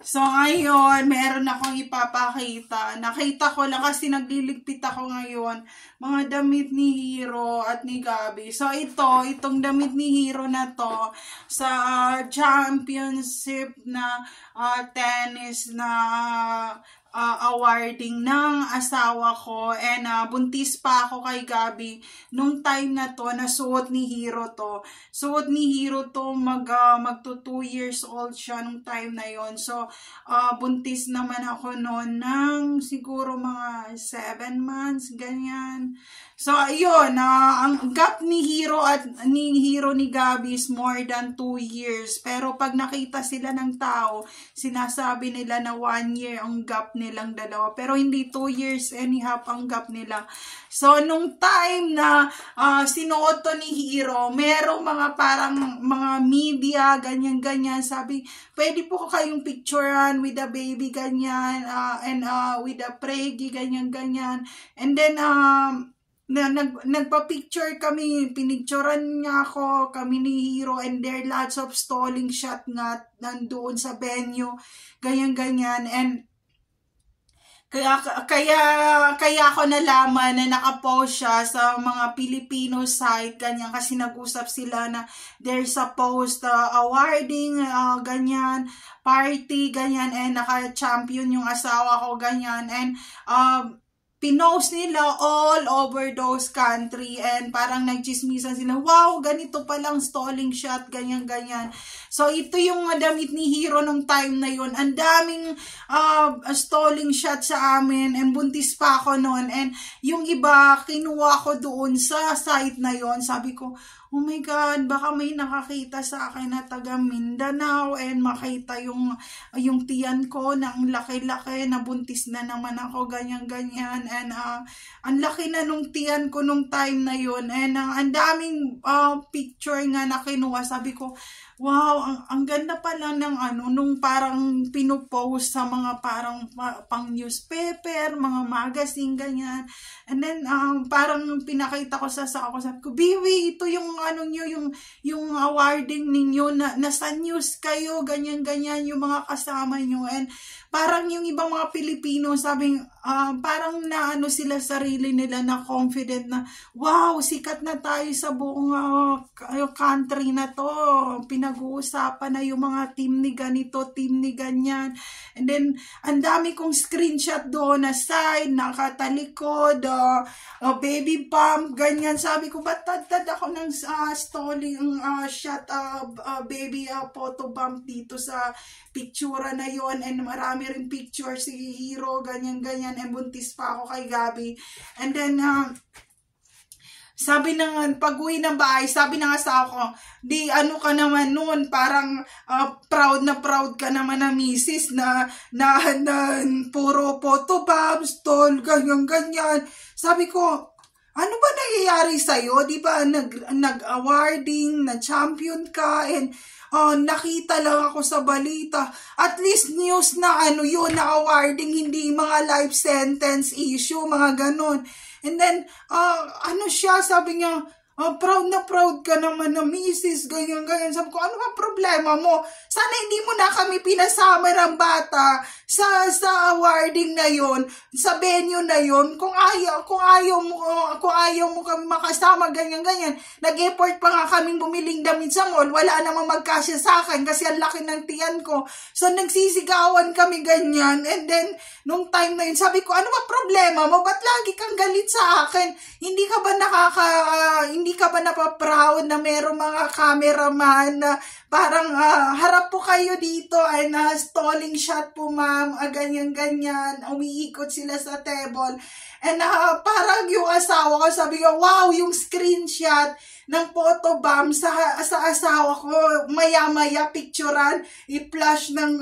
So, ngayon, meron akong ipapakita. Nakita ko lang kasi nagliligpit ako ngayon. Mga damit ni Hero at ni Gabi. So, itong damit ni Hero na to sa championship na tennis na awarding ng asawa ko, and buntis pa ako kay Gabi nung time na to na suot ni Hero to. Suot ni Hero to magto 2 years old siya nung time na yon. So buntis naman ako noon ng siguro mga 7 months ganyan. So ayun, ang gap ni Hero ni Gabi is more than 2 years. Pero pag nakita sila ng tao, sinasabi nila na 1 year ang gap nilang dalawa. Pero hindi 2 years and a half ang gap nila. So nung time na sinuot to ni Hero, merong mga parang mga media, ganyan-ganyan. Sabi, pwede po kayong picturean with the baby, ganyan, and with the preggy, ganyan-ganyan. And then, nagpa-picture kami, pinicturean niya ako, kami ni Hero, and there lots of stalling shot nga nandoon sa venue, ganyan-ganyan. And kaya ako nalaman na nakapost siya sa mga Filipino site, ganyan, kasi nag-usap sila na there's a post awarding, ganyan, party, ganyan, and naka-champion yung asawa ko, ganyan, and pinost nila all over those country, and parang nagchismisan sila, wow, ganito palang stalling shot, ganyan-ganyan. So, ito yung damit ni Hero nung time na yun. Ang daming stalling shot sa amin, and buntis pa ako noon. And yung iba, kinuha ko doon sa site na yon. Sabi ko, oh my God, baka may nakakita sa akin na taga Mindanao, and makita yung tiyan ko na ang laki-laki, na buntis na naman ako, ganyan-ganyan. And ang laki na nung tiyan ko nung time na yun. And ang daming picture nga na kinuha. Sabi ko, wow, ang ganda pala ng nung parang pinupost sa mga parang pang newspaper, mga magazine, ganyan. And then, parang pinakita ko sa ako, sabi ko, Biwi, ito yung yung awarding ninyo, nasa news kayo, ganyan-ganyan, yung mga kasama nyo. And parang yung ibang mga Pilipino, sabing, parang naano sila sarili nila na confident na, wow, sikat na tayo sa buong country na to. Pinag-uusapan na yung mga team ni ganito, team ni ganyan. And then, ang dami kong screenshot doon na side, nakatalikod, baby pump, ganyan. Sabi ko, ba't tad ako ng stalling shot, baby photo bump dito sa picture na yon. And marami rin picture si Hero, ganyan-ganyan, and buntis pa ako kay Gabi. And then, sabi ng pag-uwi ng bahay, sabi ng asawa ko, di ano ka naman noon, parang proud ka naman na misis na puro photo bombs, stall, ganyan-ganyan. Sabi ko, ano ba nangyayari sa'yo? Di ba nag-awarding, na-champion ka, and nakita lang ako sa balita. At least news na yun, na awarding, hindi mga life sentence issue, mga ganon. And then, siya, sabi niya, proud ka naman na misis, ganyan-ganyan. Sabi ko, ano ba problema mo? Sana hindi mo na kami pinasama ng bata sa awarding na yon, sa venue na yon. Kung ayaw mo kami makasama, ganyan-ganyan. Nag-effort pa nga kaming bumiling damit sa mall, wala namang magkasya sa akin kasi ang laki ng tiyan ko. So, nagsisigawan kami ganyan. And then, nung time na yun, sabi ko, ano ba problema mo? Ba't lagi kang galit sa akin? Hindi ka ba napaproud na merong mga cameraman na parang harap po kayo dito ay stalling shot po ma'am, ganyan-ganyan, umiikot sila sa table. And parang yung asawa ko, sabi ko, wow, yung screenshot ng photo bomb sa asawa ko, maya-maya picturean, i-flash ng,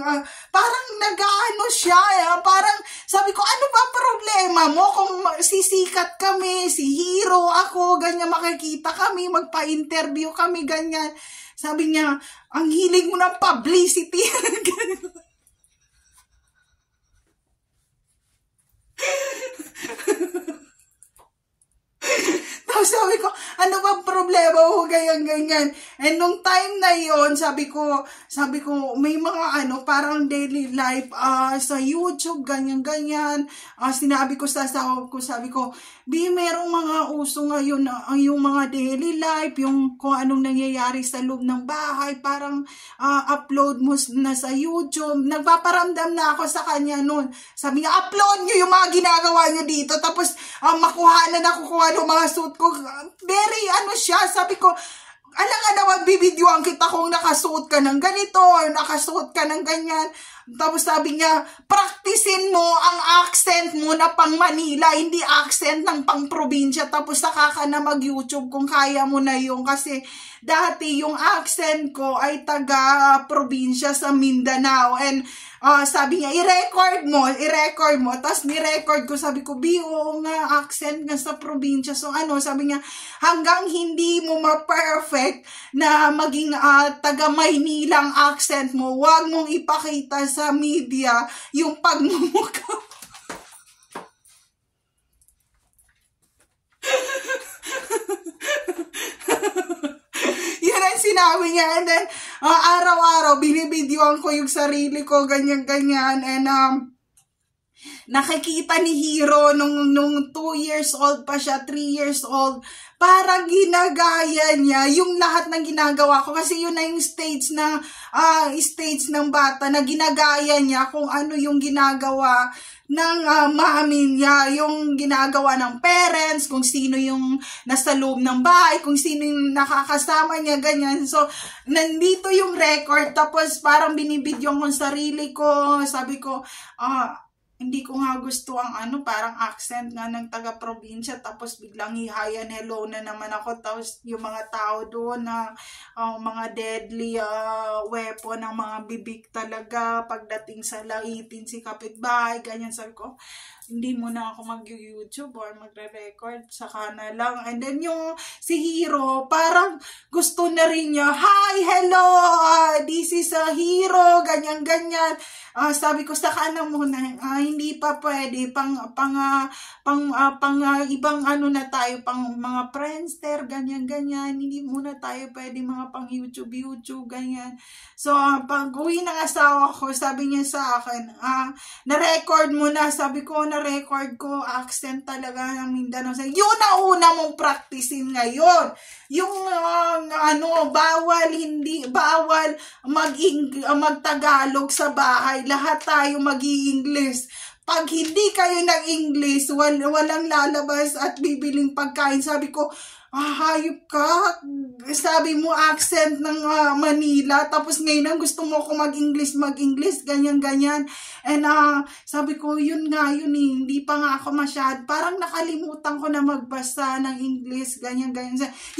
parang nag-ano siya, parang sabi ko, ano ba problema mo kung sisikat kami, si Hero, ako, ganyan, makikita kami, magpa-interview kami, ganyan. Sabi niya, ang hilig mo ng publicity. Tapos sabi sabi ko, ano bang problema mo, ganyan. And nung time na yon, sabi ko, may mga parang daily life sa YouTube, ganyan. Sinabi ko sa asawa ko, sabi ko, merong mga uso ngayon, yung mga daily life, yung kung anong nangyayari sa loob ng bahay, parang upload mo na sa YouTube. Nagpaparamdam na ako sa kanya noon. Sabi niya, upload nyo yung mga ginagawa nyo dito, tapos makuhanan ako kung ano mga suit ko. Very siya, sabi ko, alam nga naman, bibidyoan kita kung nakasuot ka ng ganito or nakasuot ka ng ganyan. Tapos sabi niya, practicein mo ang accent mo na pang Manila, hindi accent ng pang probinsya. Tapos saka ka na mag-YouTube kung kaya mo na yung kasi dati yung accent ko ay taga probinsya sa Mindanao. And sabi niya, i-record mo. Tapos ni-record ko, sabi ko, oo nga, accent nga sa probinsya. So sabi niya, hanggang hindi mo ma-perfect na maging taga Maynilang accent mo, wag mong ipakita sa media yung pagmumukha. Yan ang sinabi niya. And then, araw-araw, binibidyoan ko yung sarili ko, ganyan. And, nakikita ni Hero nung 2 years old pa siya, 3 years old, parang ginagaya niya yung lahat ng ginagawa ko. Kasi yun na yung stage ng bata na ginagaya niya kung ano yung ginagawa ng mami niya, yung ginagawa ng parents, kung sino yung nasa loob ng bahay, kung sino yung nakakasama niya, ganyan. So, nandito yung record, tapos parang binibidyo ko sarili ko, sabi ko, hindi ko nga gusto ang parang accent nga ng taga-probinsya, tapos biglang hi and hello na naman ako, tapos yung mga tao doon na mga deadly weapon, ng mga bibig talaga pagdating sa laitin si kapitbahay, ganyan. Sabi ko, hindi mo na ako mag-YouTube or magre-record, saka na lang. And then yung si Hero, parang gusto na rin niya, hi, hello, this is a Hero, ganyan. Sabi ko, saka na muna, hindi pa pwede, pang ibang na tayo, pang mga Friendster, ganyan, hindi muna tayo pwede mga pang YouTube, ganyan. So, pag uwi ng asawa ko, sabi niya sa akin, na-record mo na, sabi ko, na-record ko, accent talaga ng Mindanao. Yun ang una mong practicein ngayon. Yung, bawal mag-Tagalog sa bahay. Lahat tayo mag-i-English. Pag hindi kayo nag-English, walang lalabas at bibiling pagkain. Sabi ko, hayop ka. Sabi mo accent ng Manila, tapos ngayon ang gusto mo ko mag-English, ganyan. And sabi ko, yun hindi pa nga ako masyad. Parang nakalimutan ko na magbasa ng English, ganyan.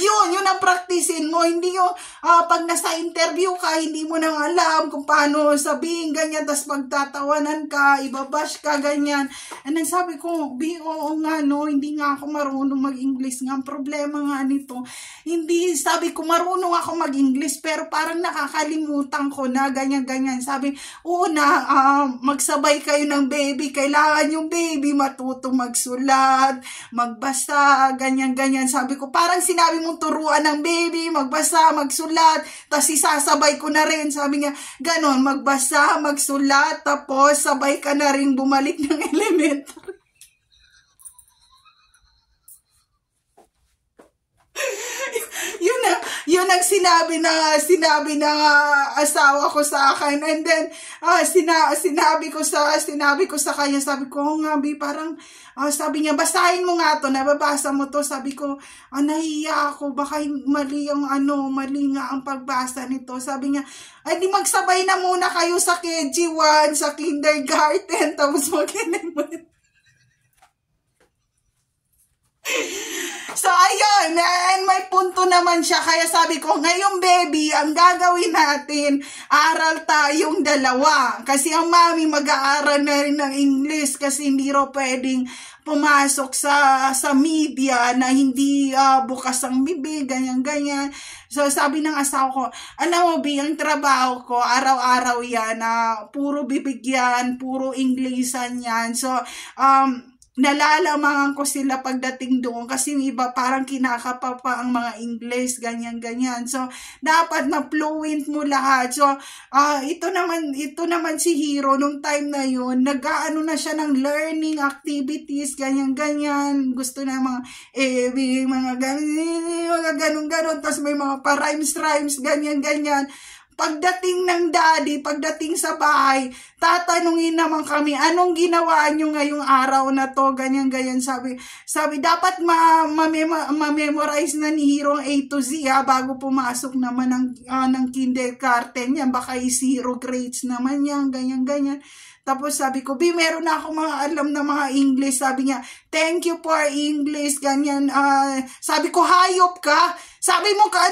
Yun ang practicein mo. Hindi yung pag nasa interview ka, hindi mo nang alam kung paano sabihin, ganyan, tapos pagtatawanan ka, ibabash ka, ganyan. And then sabi ko, oo nga, hindi nga ako marunong mag-English nga. Ang problema nga nito, hindi, sabi ko, marunong ako mag-English, pero parang nakakalimutan ko na, ganyan. Sabi, magsabay kayo ng baby, kailangan yung baby matuto magsulat, magbasa, ganyan. Sabi ko, parang sinabi mong turuan ng baby, magbasa, magsulat, tapos isasabay ko na rin. Sabi niya, ganon, magbasa, magsulat, tapos sabay ka na rin bumalik ng elementary. Yun ang sinabi ng asawa ko sa akin. And then sinabi ko sa kanya, sabi ko, nga Bi, parang sabi niya, basahin mo nga to, nababasa mo to. Sabi ko, nahiya ako, baka mali nga ang pagbasa nito. Sabi niya, ay di magsabay na muna kayo sa KG1, sa kindergarten, tapos mag-elementary. So, ayun, and may punto naman siya. Kaya sabi ko, ngayong baby, ang gagawin natin, aral tayong dalawa. Kasi ang mami mag-aaral na rin ng English kasi hindi raw pwedeng pumasok sa media na hindi bukas ang bibig, ganyan. So, sabi ng asawa ko, alam mo, Bi, ang trabaho ko, araw-araw yan, puro bibig yan, puro Englishan yan. So, nalalamangan ko sila pagdating doon kasi yung iba parang kinakapa pa ang mga English, ganyan. So, dapat ma-fluent mo lahat. So, ito naman si Hero, nung time na yun, nag-aano na siya ng learning activities, ganyan. Gusto na mga, mga ganun, tapos may mga pa-rhymes, ganyan. Pagdating ng daddy, pagdating sa bahay, tatanungin naman kami, anong ginawa nyo ngayong araw na to, ganyan. Sabi dapat ma-memorize na ni Hero A to Z, bago pumasok naman ng kindergarten yan, baka zero grades naman yan, ganyan. Tapos sabi ko, meron na ako mga alam na mga English. Sabi niya, thank you for English, ganyan. Sabi ko, hayop ka. Sabi mo ka,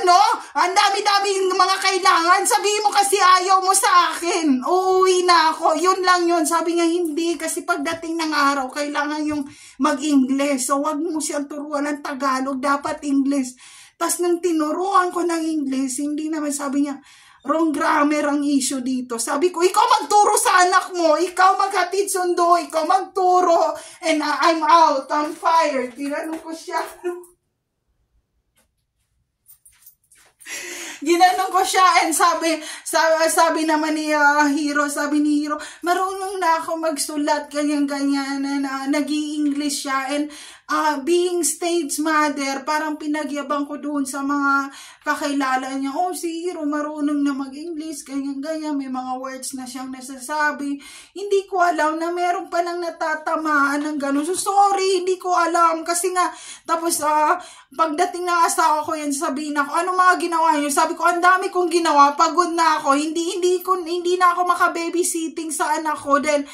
ang dami-dami yung mga kailangan. Sabi mo kasi ayaw mo sa akin. Uuwi na ako. Yun lang yun. Sabi niya, hindi. Kasi pagdating ng araw, kailangan yung mag-English. So, wag mo siyang turuan ng Tagalog. Dapat English. Tapos nung tinuruan ko ng English, hindi naman, sabi niya, wrong grammar ang issue dito. Sabi ko, ikaw magturo sa anak mo, ikaw maghatid sundo, ikaw magturo, and I'm out, I'm fired. Tinanong ko siya. Ginanong ko siya, and sabi naman ni Hero, marunong na ako magsulat, ganyan, na nag-i-English siya, and being stage mother, parang pinagyabang ko doon sa mga kakilala niya, si Hero marunong na mag-English, ganyan, may mga words na siyang nasasabi. Hindi ko alam na meron palang natatamaan ng gano'n. So, sorry, hindi ko alam. Kasi nga, tapos, pagdating ng asawa ko yan, sabihin ako, ano mga ginawa niyo? Sabi ko, ang dami kong ginawa, pagod na ako, hindi na ako maka-babysitting sa anak ko, then,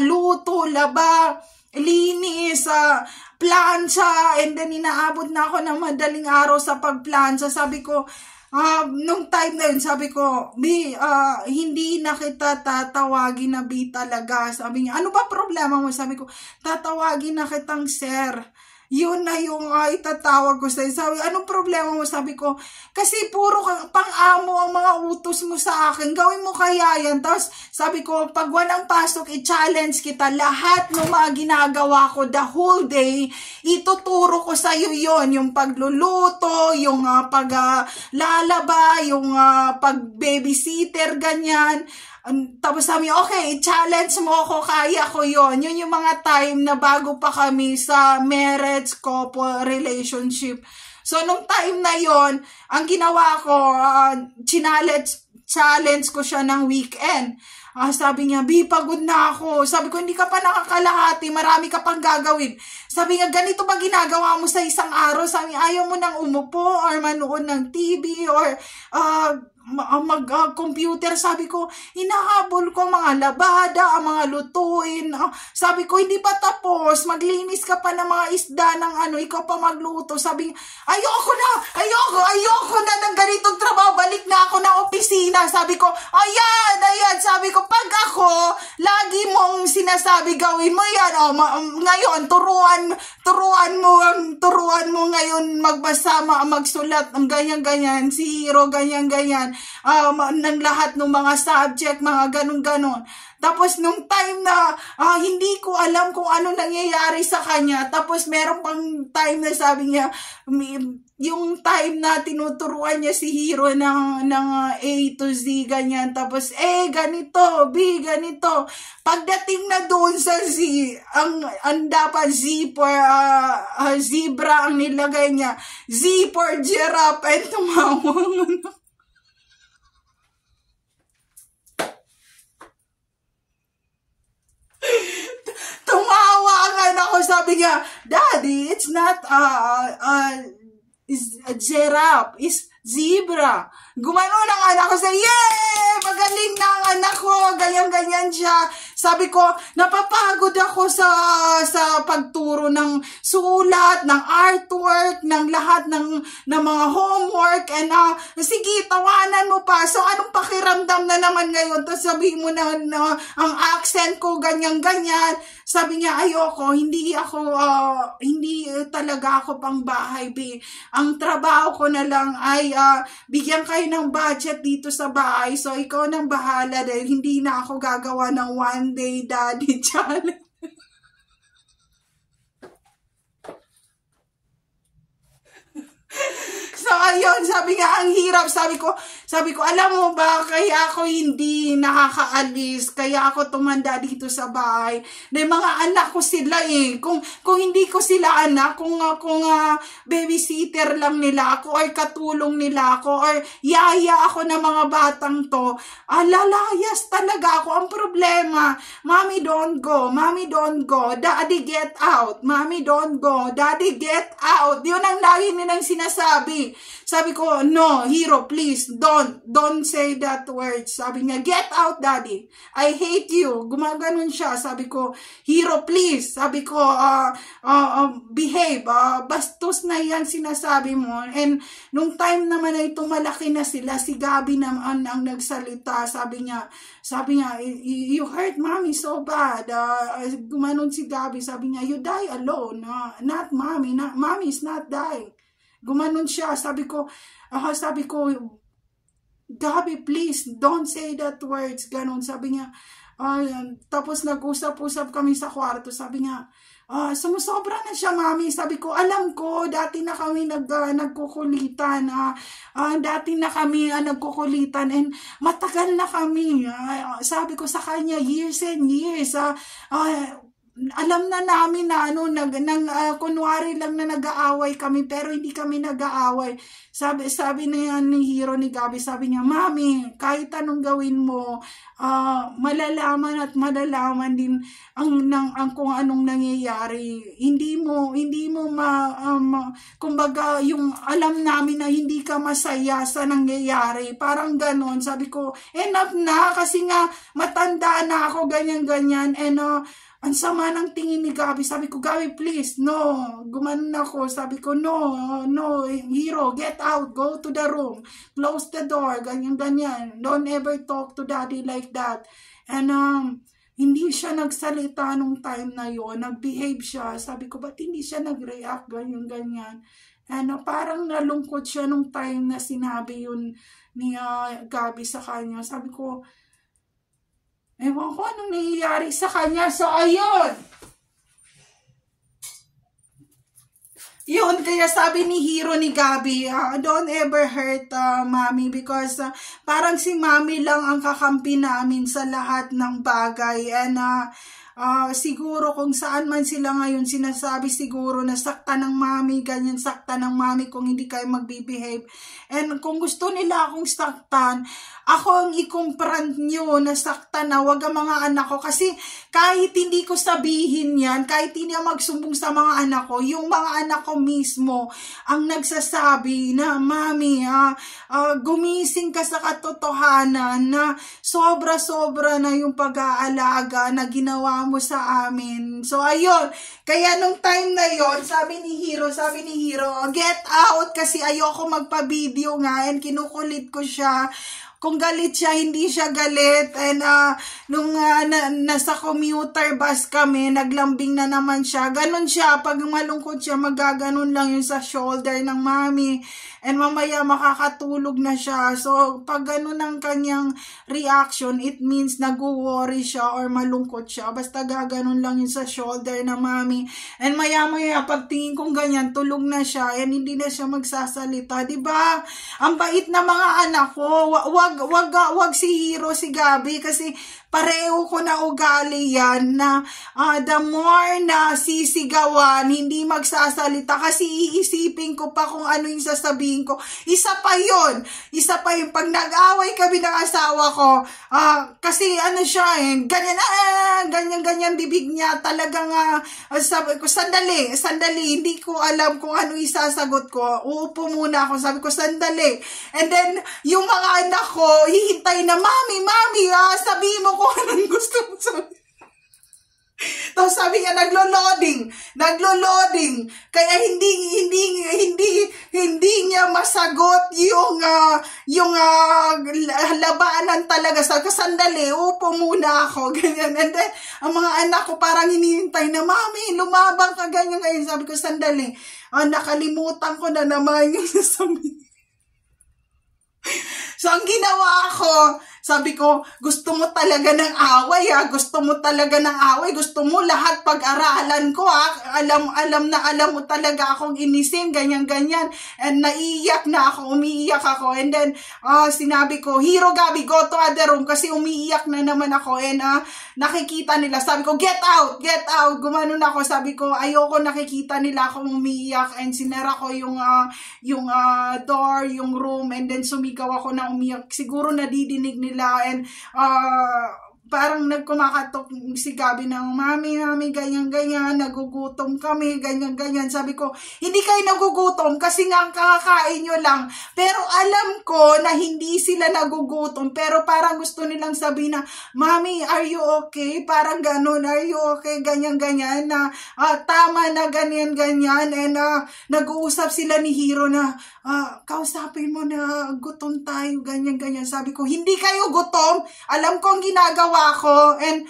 luto, laba, linis, plancha, and then inaabot na ako ng madaling araw sa pagplancha. Sabi ko, nung time na yun, sabi ko, hindi na kita tatawagin na B talaga. Sabi niya, ano ba problema mo? Sabi ko, tatawagin na kitang sir. Yun na yung itatawag ko sa'yo. Sabi, anong problema mo? Sabi ko, kasi puro pang-amo ang mga utos mo sa akin. Gawin mo kaya yan. Tapos sabi ko, pag walang pasok, i-challenge kita. Lahat ng mga ginagawa ko the whole day, ituturo ko sa'yo yon. Yung pagluluto, yung paglalaba, yung pag-babysitter, ganyan. Tapos sabi niya, okay, challenge mo ako, kaya ko yon. Yun yung mga time na bago pa kami sa marriage, couple, relationship. So, nung time na yon, ang ginawa ko, challenge ko siya ng weekend. Sabi niya, pagod na ako. Sabi ko, hindi ka pa nakakalahati, marami ka pang gagawin. Sabi niya, ganito ba ginagawa mo sa isang araw? Sabi niya, ayaw mo nang umupo or manood ng TV or mag-computer. Sabi ko, hinahabol ko mga labada, mga lutuin. Sabi ko, hindi pa tapos, maglinis ka pa ng mga isda ng ikaw pa magluto. Sabi, ayoko na ng ganitong trabaho, balik na ako ng opisina. Sabi ko, ayan, sabi ko, pag ako, lagi mong sinasabi, gawin mo yan. Ngayon, turuan mo ngayon magbasa, magsulat, ang ganyan, si Hero, ganyan, ng lahat ng mga subject, mga ganun. Tapos nung time na hindi ko alam kung ano nangyayari sa kanya, tapos meron pang time na sabi niya, yung time na tinuturuan niya si Hero ng A to Z, ganyan, tapos ganito, B, ganito. Pagdating na doon sa Z, ang dapat Z for zebra ang nilagay niya, Z for giraffe, and tumawang tumawa ang anak ko. Sabi niya, Daddy, it's not is a giraffe, is zebra. Gumanon ang anak ko, say, yay! Magaling na ang anak ko, ganyan siya. Sabi ko, napapagod ako sa pagturo ng sulat, ng artwork, ng lahat ng mga homework, and sige, tawanan mo pa. So, anong pakiramdam na naman ngayon? Tapos sabihin mo na ang accent ko, ganyan. Sabi niya, ayoko, hindi talaga ako pang bahay, ang trabaho ko na lang ay bigyan kayo ng budget dito sa bahay. So, ikaw nang bahala dahil hindi na ako gagawa ng one day daddy challenge. ayun, sabi nga, ang hirap. Sabi ko, alam mo ba, kaya ako hindi nakakaalis, kaya ako tumanda dito sa bahay. May mga anak ko sila eh. Kung hindi ko sila anak, kung babysitter lang nila ako, or katulong nila ako, or yaya ako ng mga batang to, lalayas talaga ako. Ang problema, Mommy, don't go. Mommy, don't go. Daddy, get out. Mommy, don't go. Daddy, get out. Yun ang lagi nilang sinasabi. Sabi ko, no, Hero, please, don't say that word. Sabi niya, get out, Daddy. I hate you. Gumaganon siya. Sabi ko, Hero, please. Sabi ko, behave. Bastos na yan sinasabi mo. And nung time naman ay tumalaki na sila, si Gabi naman ang nagsalita. Sabi niya, you hurt Mommy so bad. Gumanon si Gabi. Sabi niya, you die alone. Not Mommy. Mommy is not dying. Gumanon siya. Sabi ko, Gabi, please, don't say that words. Ganon. Sabi niya, tapos nag-usap-usap kami sa kwarto. Sabi niya, sumusobra na siya, Mommy. Sabi ko, alam ko, dati na kami nagkukulitan. Dati na kami nagkukulitan. And matagal na kami. Sabi ko sa kanya, years and years. Alam na namin na kunwari lang na nag-aaway kami, pero hindi kami nag-aaway. Sabi na yan ni Hero ni Gabi, sabi niya, Mommy, kahit anong gawin mo, malalaman at malalaman din ang kung anong nangyayari. Hindi mo kumbaga yung alam namin na hindi ka masaya sa nangyayari. Parang ganon. Sabi ko, enough na, kasi nga matanda na ako, ganyan-ganyan. And ang sama ng tingin ni Gabi. Sabi ko, Gabi, please, no. Gumanon ako. Sabi ko, no, Hero, get out. Go to the room. Close the door. Ganyan. Don't ever talk to Daddy like that. And hindi siya nagsalita nung time na yon. Nag-behave siya. Sabi ko, ba't hindi siya nag-react? Ganyan. And parang nalungkot siya nung time na sinabi yun ni Gabi sa kanya. Sabi ko, ewan ko anong nangyayari sa kanya. So, ayun. Yun, kaya sabi ni Hero ni Gabi, don't ever hurt Mommy, because parang si Mommy lang ang kakampi namin sa lahat ng bagay. And siguro kung saan man sila ngayon, sinasabi siguro na sakta ng Mommy, ganyan, sakta ng Mommy kung hindi kayo magbibehave. And kung gusto nila akong saktan, ako ang i-confront nyo na saktan na, wag ang mga anak ko. Kasi kahit hindi ko sabihin yan, kahit hindi magsumbong sa mga anak ko, yung mga anak ko mismo ang nagsasabi na, Mommy, gumising ka sa katotohanan na sobra-sobra na yung pag-aalaga na ginawa mo sa amin. So, ayun. Kaya nung time na yon, sabi ni Hero, get out, kasi ayoko magpa-video nga, and kinukulit ko siya. Kung galit siya, hindi siya galit. And nung nasa commuter bus kami, naglambing na naman siya. Ganon siya. Pag malungkot siya, magaganon lang yun sa shoulder ng Mommy. And mamaya makakatulog na siya. So, pag ganon ang kanyang reaction, it means nag-worry siya or malungkot siya. Basta gaganon lang yun sa shoulder ng Mommy. And maya-maya, pag tingin kong ganyan, tulog na siya. And hindi na siya magsasalita. Diba? Ang bait na mga anak ko. Wag si Hero, si Gabi, kasi pareho ko na ugali yan na the more na sisigawan, hindi magsasalita, kasi iisipin ko pa kung ano yung sasabihin ko. Isa pa yun. Pag nag-away kami ng asawa ko, kasi ano siya ganyan bibig niya, talagang sabi ko, sandali, hindi ko alam kung ano isasagot ko. Uupo muna ako, sabi ko, sandali. And then, yung mga anak ko, hihintay na, Mommy, sabihin mo kung anong gusto mo sabihin. Tapos sabi niya, naglo-loading. Kaya hindi niya masagot yung labanan talaga. Sabi ko, sandali, upo muna ako. Ganyan. And then, ang mga anak ko parang hinihintay na, Mommy, lumabang ka, ganyan. Sabi ko, sandali. Nakalimutan ko na naman yung sasabihin. So, ang ginawa ko, Sabi ko, gusto mo talaga ng away ha, gusto mo talaga ng away, gusto mo lahat pag-aralan ko ha, alam mo talaga akong inisin, ganyan. And naiiyak na ako, umiiyak ako. And then, sinabi ko, Hero Gabi, go to other room, kasi umiiyak na naman ako. And nakikita nila, sabi ko, get out, gumanon ako. Sabi ko, ayoko nakikita nila akong umiiyak. And sinara ko yung door, yung room, and then sumigaw ako na umiyak. Siguro nadidinig nila, and parang nagkumakatok si Gabi ng, mami, ganyan, nagugutom kami, ganyan. Sabi ko, hindi kayo nagugutom kasi nga kakakain nyo lang. Pero alam ko na hindi sila nagugutom, pero parang gusto nilang sabihin na, mami, are you okay? Parang ganun, are you okay? Ganyan, na tama na ganyan. And nag-uusap sila ni Hero na, kausapin mo na gutom tayo, ganyan. Sabi ko, hindi kayo gutom. Alam ko ang ginagawa ko. And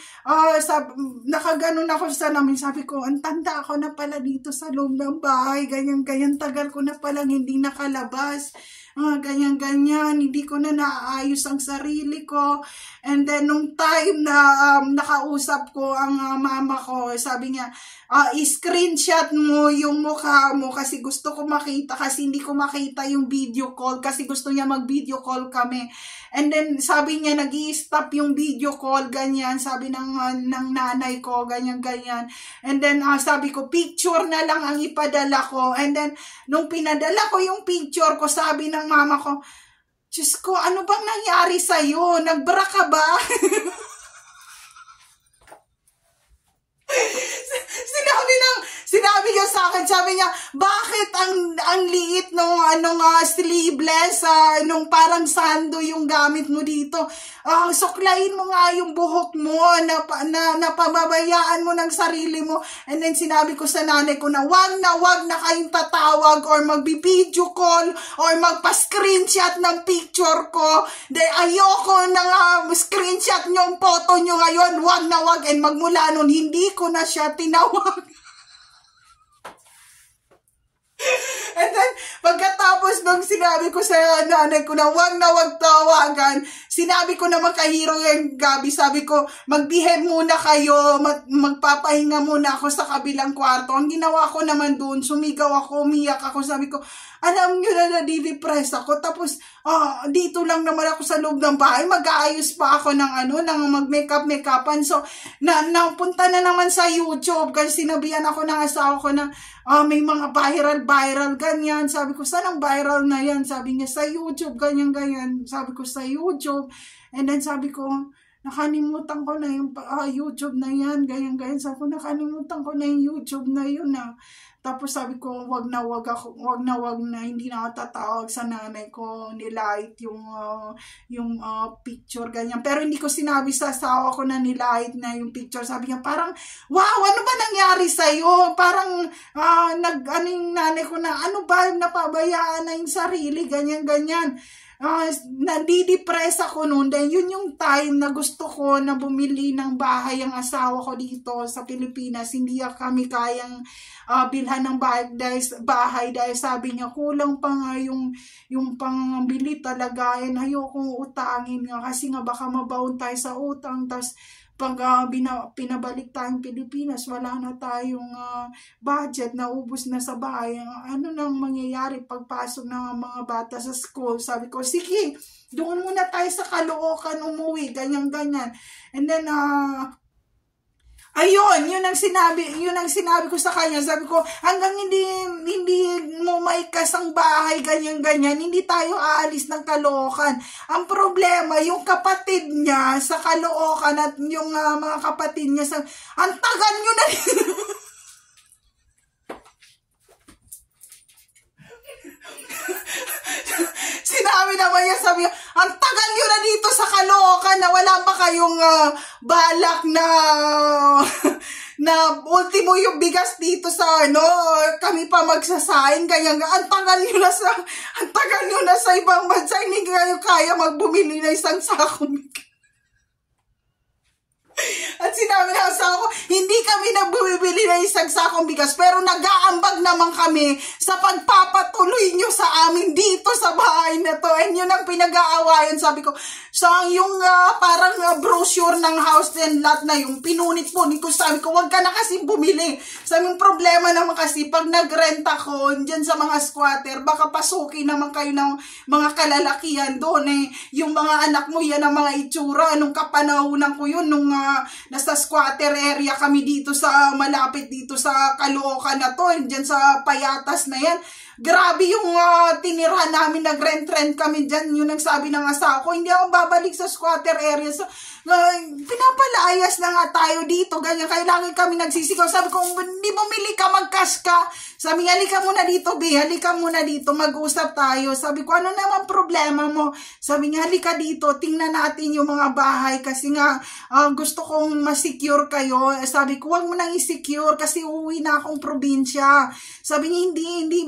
nakaganon ako sa namin. Sabi ko, ang tanda ako na pala dito sa loob ng bahay, ganyan. Tagal ko na palang hindi nakalabas. Ganyan, hindi ko na naaayos ang sarili ko. And then, nung time na nakausap ko ang mama ko, sabi niya, i-screenshot mo yung mukha mo kasi gusto ko makita, kasi hindi ko makita yung video call, kasi gusto niya mag-video call kami. And then, sabi niya, nag-i-stop yung video call, ganyan, sabi ng nanay ko, ganyan. And then, sabi ko, picture na lang ang ipadala ko. And then, nung pinadala ko yung picture ko, sabi ng mama ko, Diyos ko, ano bang nangyari sa'yo? Nagbra ka ba? Sinabi niya sa akin, sabi niya, bakit ang liit nung sleeveless, nung parang sando yung gamit mo dito? Suklayin mo nga yung buhok mo, napababayaan mo ng sarili mo. And then sinabi ko sa nanay ko na wag na kayong tatawag or magbi-video call or magpa-screenshot ng picture ko. Ayoko na screenshot yung photo nyo ngayon, wag na. And magmula nun, hindi ko na siya tinawag. And then, pagkatapos nung sinabi ko sa nanay ko na wag tawagan, sinabi ko naman kay Hero yung Gabi, sabi ko, mag-behave muna kayo, magpapahinga muna ako sa kabilang kwarto. Ang ginawa ko naman doon, sumigaw ako, umiyak ako, sabi ko, alam nyo na nadidepress ako, tapos dito lang naman ako sa loob ng bahay, mag-aayos pa ako ng mag-makeupan. So, napunta na naman sa YouTube, kasi sinabihan ako ng asawa ko na, may mga viral, ganyan. Sabi ko, saan ang viral na yan? Sabi niya, sa YouTube, ganyan. Sabi ko, sa YouTube. And then sabi ko, nakalimutan ko na yung YouTube na yan, ganyan. Sabi ko, nakalimutan ko na yung YouTube na yun na. Tapos sabi ko, wag na, hindi na ako tatawag sa nanay ko, nilight yung picture, ganyan. Pero hindi ko sinabi sa asawa ko na nilight na yung picture. Sabi niya, parang, wow, ano ba nangyari sa'yo? Parang, yung nanay ko na, ano ba, napabayaan na yung sarili, ganyan. Nadidepress ako noon. Then yun yung time na gusto ko na bumili ng bahay ang asawa ko dito sa Pilipinas. Hindi kami kayang bilhan ng bahay dahil sabi niya kulang pa nga yung pangbili talaga. And ayokong utangin nga kasi nga baka mabaon tayo sa utang. Tapos pag pinabalik tayong Pilipinas, wala na tayong budget, naubos na sa bahay. Ano nang mangyayari pagpasok ng mga bata sa school? Sabi ko, sige, doon muna tayo sa Caloocan umuwi, ganyan. And then, ayun, yun ang sinabi ko sa kanya. Sabi ko, hanggang hindi mo maikas ang bahay, ganyan, hindi tayo aalis ng Caloocan. Ang problema, yung kapatid niya sa Caloocan at yung mga kapatid niya ang tagal nyo na sinabi naman niya, sabi niya, ang tagal nyo na dito sa Caloocan na wala pa kayong balak na ultimo yung bigas dito sa kami pa magsasaing, ganyan. Ang tagal nyo na sa ibang bansa, hindi kayo kaya magbumili na isang sakong. At sinabi na asawa ko, hindi kami kami na bumibili ng isang sakong bigas, pero nag-aambag naman kami sa pagpapatuloy nyo sa amin dito sa bahay na to. And yun ang pinag-aawayan. Sabi ko, yung parang brochure ng house and lot na yung pinunit-punit ko, sabi ko, wag ka na kasi bumili. Sabi yung problema naman kasi, pag nag-rent ako dyan sa mga squatter, baka pasukin naman kayo ng mga kalalakihan doon eh. Yung mga anak mo, yan ang mga itsura. Anong kapanahunan ko yun nung nasa squatter area kami dito sa malapit dito sa Caloocan na to, dyan sa Payatas na yan. Grabe yung tinirhan namin, nag-rent-rent kami dyan. Yung nagsabi ng asawa ko, hindi ako babalik sa squatter area. So, pinapalayas na nga tayo dito, ganyan. Kaya lagi kami nagsisigaw. Sabi ko, hindi bumili ka, mag-cash ka. Sabi niya, halika muna dito, B. Halika muna dito, mag-usap tayo. Sabi ko, ano naman problema mo? Sabi niya, halika dito, tingnan natin yung mga bahay. Kasi nga, gusto kong ma-secure kayo. Sabi ko, huwag mo nang i-secure kasi uuwi na akong probinsya. Sabi niya,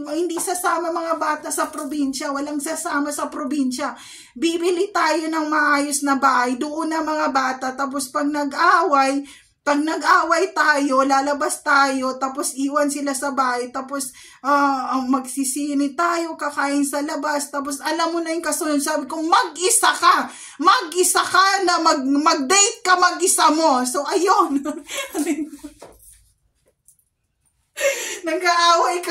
hindi sasama mga bata sa probinsya. Walang sasama sa probinsya. Bibili tayo ng maayos na bahay. Doon na mga bata. Tapos pag nag-away tayo, lalabas tayo, tapos iwan sila sa bahay, tapos magsisini tayo, kakain sa labas, tapos alam mo na yung kasunod. Sabi ko, mag-isa ka na mag-date ka mag-isa mo. So, ayun. Nag-aaway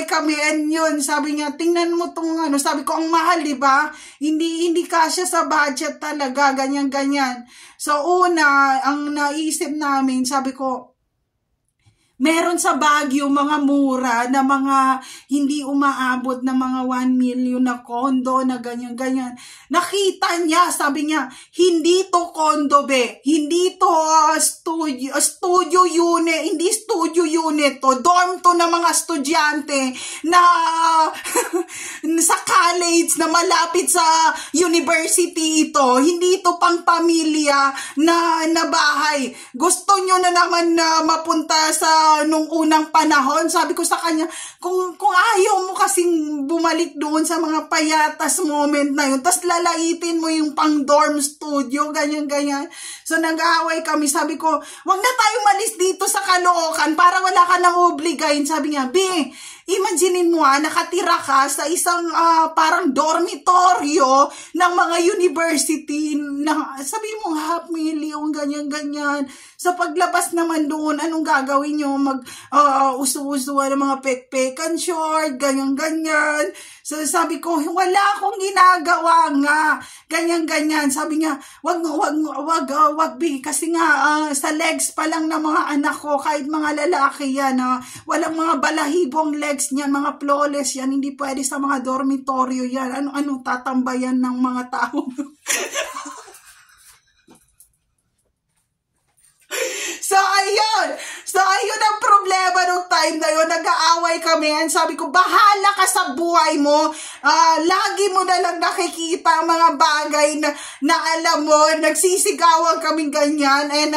kami and yun, sabi niya, tingnan mo tong sabi ko, ang mahal, diba? Hindi kasya sa budget talaga, ganyan. So, una, ang naisip namin, sabi ko, meron sa Baguio mga mura na mga hindi umaabot na mga 1 million na condo na ganyan. Nakita niya, sabi niya, hindi to condo be, hindi to studio unit, hindi studio unit to, dorm to na mga estudyante na sa college na malapit sa university ito, hindi to pang pamilya na bahay. Gusto nyo na naman na mapunta sa nung unang panahon, sabi ko sa kanya, kung ayaw mo kasing bumalik doon sa mga Payatas moment na yun, tas lalaitin mo yung pang dorm studio, ganyan. So nag-aaway kami, sabi ko, wag na tayo malis dito sa Caloocan para wala ka nang obligayin. Sabi niya, imaginein mo nakatira ka sa isang parang dormitoryo ng mga university na sabi mo 500,000, ganyan. Sa paglabas naman doon, anong gagawin nyo? Uso-usuan ng mga pek-pekan short, ganyan. So sabi ko, wala akong ginagawa nga. Ganyan. Sabi niya, wag kasi nga sa legs pa lang ng mga anak ko, kahit mga lalaki yan, walang mga balahibong legs niyan, mga flawless yan, hindi pwede sa mga dormitoryo yan. Ano tatambayan ng mga tao? So, ayun ang problema nung time na yun. Nag-aaway kami. And sabi ko, bahala ka sa buhay mo. Lagi mo na lang nakikita ang mga bagay na alam mo, nagsisigawan kami ganyan. And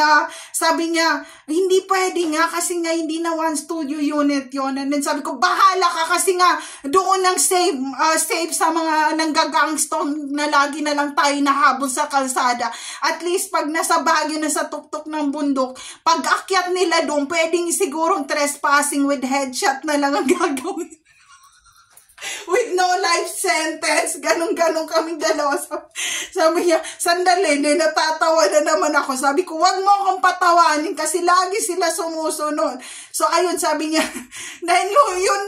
sabi niya, hindi pwede nga kasi nga hindi na one studio unit yon. And then sabi ko, bahala ka kasi nga doon ang save sa mga nanggagangstong na lagi na lang tayo nahabol sa kalsada. At least pag nasa Baguio na sa tuktok ng bundok, pag akyat nila doon, pwedeng sigurong trespassing with headshot na lang ang gagawin. With no life sentence, ganun kaming dalawa. Sabi niya, sandali, natatawa na naman ako. Sabi ko, wag mo akong patawanin kasi lagi sila sumusunod. So, ayun, sabi niya, yun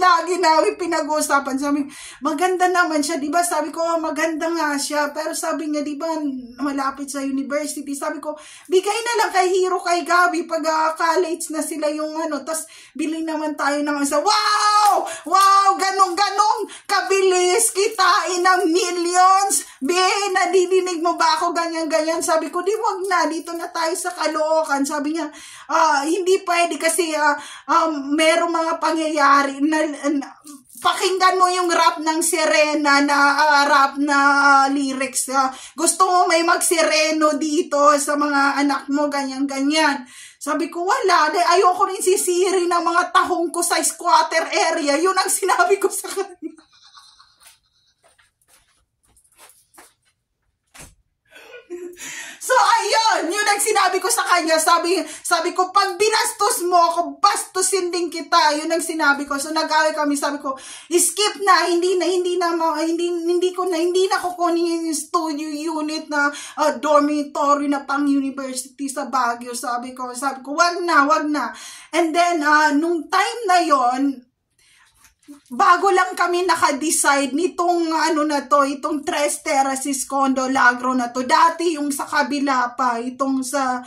lagi namin pinag-uusapan. Sabi, maganda naman siya, diba? Sabi ko, maganda nga siya. Pero sabi niya, diba, malapit sa university. Sabi ko, bigay na lang kay Hero, kay Gabi, pag college na sila yung tas bili naman tayo ng wow, ganong kabilis kitain ng millions. Nadidinig mo ba ako ganyan? Sabi ko, di wag na, dito na tayo sa Caloocan. Sabi niya, hindi pwede kasi merong mga pangyayari na pakinggan mo yung rap ng Serena na rap na lyrics. Gusto mo may magsireno dito sa mga anak mo, ganyan. Sabi ko, wala. Ayoko rin sisiri ng mga tahong ko sa squatter area. Yun ang sinabi ko sa kanya. So, ayun. Yung ang sinabi ko sa kanya, sabi ko, pag binastos mo ako, bastusin din kita. Yun ang sinabi ko. So nag-away kami, sabi ko, skip na, hindi na kukunin yung studio unit na dormitory na pang university sa Baguio. Sabi ko, wag na. And then, nung time na yon, bago lang kami naka-decide nitong itong Tres Terraces Condo Lagro na to. Dati yung sa kabila pa, itong sa,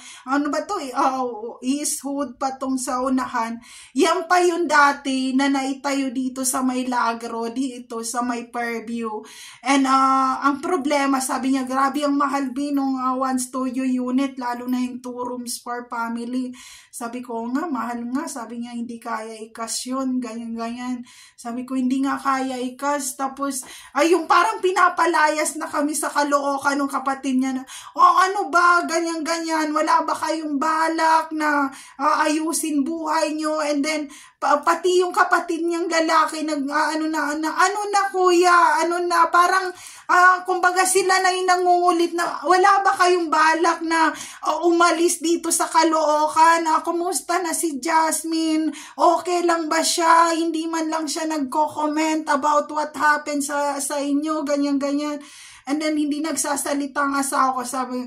Eastwood pa tong sa unahan. Yan pa yung dati na naitayo dito sa may Lagro, dito sa may Fairview. And ang problema, sabi niya, grabe ang mahal nung one studio unit, lalo na yung 2 rooms per family. Sabi ko nga, mahal nga. Sabi niya, hindi kaya ikas yun, ganyan. Sabi ko, hindi nga kaya ikas. Tapos, yung parang pinapalayas na kami sa Caloocan ng kapatid niya na, ano ba, ganyan. Wala ba kayong balak na ayusin buhay nyo? And then, pati yung kapatid niyang lalaki, kuya, parang, kumbaga sila na yung nangungulit na, wala ba kayong balak na umalis dito sa Caloocan? Kumusta na si Jasmine? Okay lang ba siya? Hindi man lang siya nagko-comment about what happened sa inyo, ganyan. And then, hindi nagsasalita ang asawa ko. Sabi,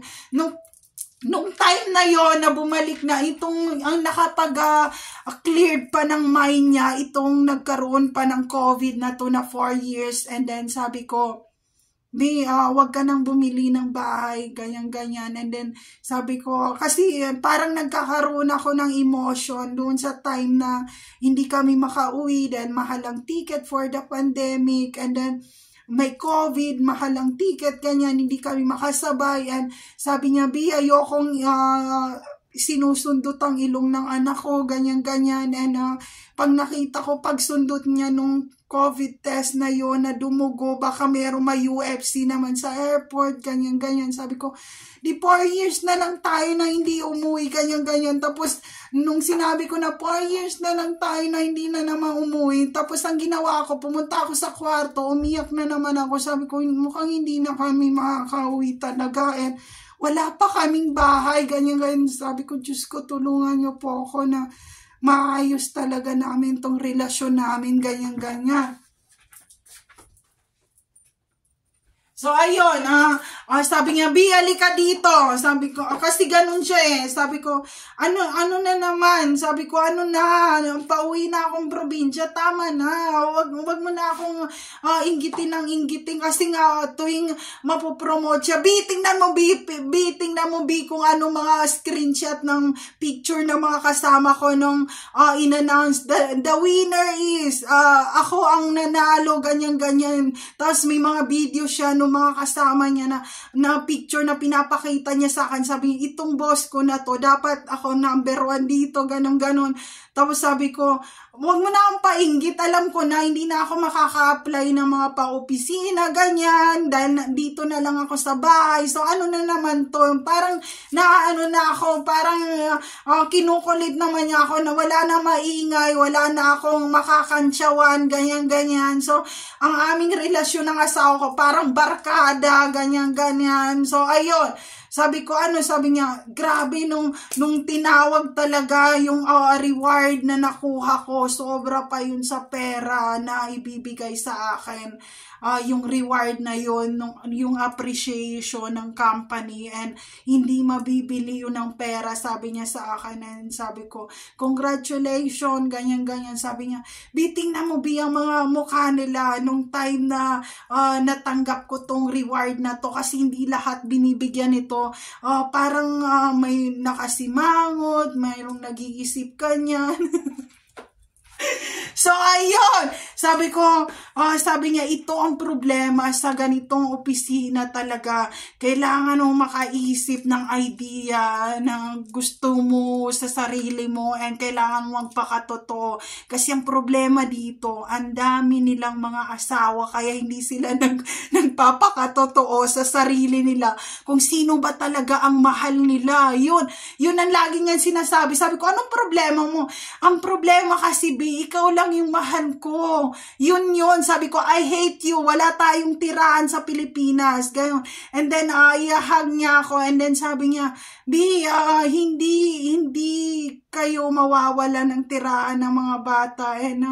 nung time na yon na bumalik na itong ang nakapag-cleared pa ng mind niya, itong nagkaroon pa ng COVID na to na 4 years. And then, sabi ko, wag ka nang bumili ng bahay, ganyan. And then, sabi ko, kasi parang nagkakaroon ako ng emotion doon sa time na hindi kami makauwi, then mahal ang ticket for the pandemic, and then, may COVID, mahal ang ticket, ganyan, hindi kami makasabay. And sabi niya, ayokong sinusundot ang ilong ng anak ko, ganyan. And pag nakita ko, pagsundot niya nung COVID test na yon na dumugo, baka meron may UFC naman sa airport, ganyan. Sabi ko, 4 years na lang tayo na hindi umuwi, ganyan. Tapos, nung sinabi ko na 4 years na lang tayo na hindi na naman umuwi, tapos ang ginawa ko, pumunta ako sa kwarto, umiyak na naman ako. Sabi ko, mukhang hindi na kami makakauwi talaga. And wala pa kaming bahay, ganyan. Sabi ko, Diyos ko, tulungan niyo po ako na maayos talaga namin tong relasyon namin, ganyan. So, ayun, sabi niya, halika dito. Sabi ko, kasi ganun siya Sabi ko, ano na naman? Sabi ko, pauwi na akong probinsya, tama na. Wag mo na akong inggitin kasi nga tuwing mapopromote siya. Tingnan mo, kung anong mga screenshot ng picture ng mga kasama ko nung in-announce. The winner is, ako ang nanalo, ganyan. Tapos may mga video siya mga kasama niya na picture na pinapakita niya sa akin. Sabi niya, itong boss ko na to, dapat ako number 1 dito, ganon. Tapos sabi ko, wag mo na akong painggit, alam ko na hindi na ako makaka-apply ng mga pa-opisina, ganyan, dahil dito na lang ako sa bahay. So ano na naman to, parang parang kinukulit naman niya ako na wala na maingay, wala na akong makakantsawan, ganyan. So ang aming relasyon ng asawa ko parang barkada, ganyan. So ayun, sabi niya, grabe nung tinawag talaga yung reward na nakuha ko, sobra pa yun sa pera na ibibigay sa akin. Yung reward na yun, yung appreciation ng company, and hindi mabibili yun ng pera, sabi niya sa akin. And sabi ko, congratulations, ganyan. Sabi niya, tingnan mo ang mga mukha nila nung time na natanggap ko tong reward na to, kasi hindi lahat binibigyan ito. Parang may nakasimangot, mayroong nag-iisip ka niyan. So, ayun, sabi niya, ito ang problema sa ganitong opisina talaga. Kailangan mong makaisip ng idea na gusto mo sa sarili mo, and kailangan mong magpakatotoo. Kasi ang problema dito, ang dami nilang mga asawa, kaya hindi sila nagpapakatotoo sa sarili nila kung sino ba talaga ang mahal nila. Yun ang lagi niyan sinasabi. Sabi ko, anong problema mo? Ang problema kasi, ikaw lang yung mahal ko. mo. Yun, sabi ko, I hate you, wala tayong tiraan sa Pilipinas, ganyan. And then, ihahag niya ako, and then sabi niya, B, hindi kayo mawawala ng tiraan ng mga bata, and,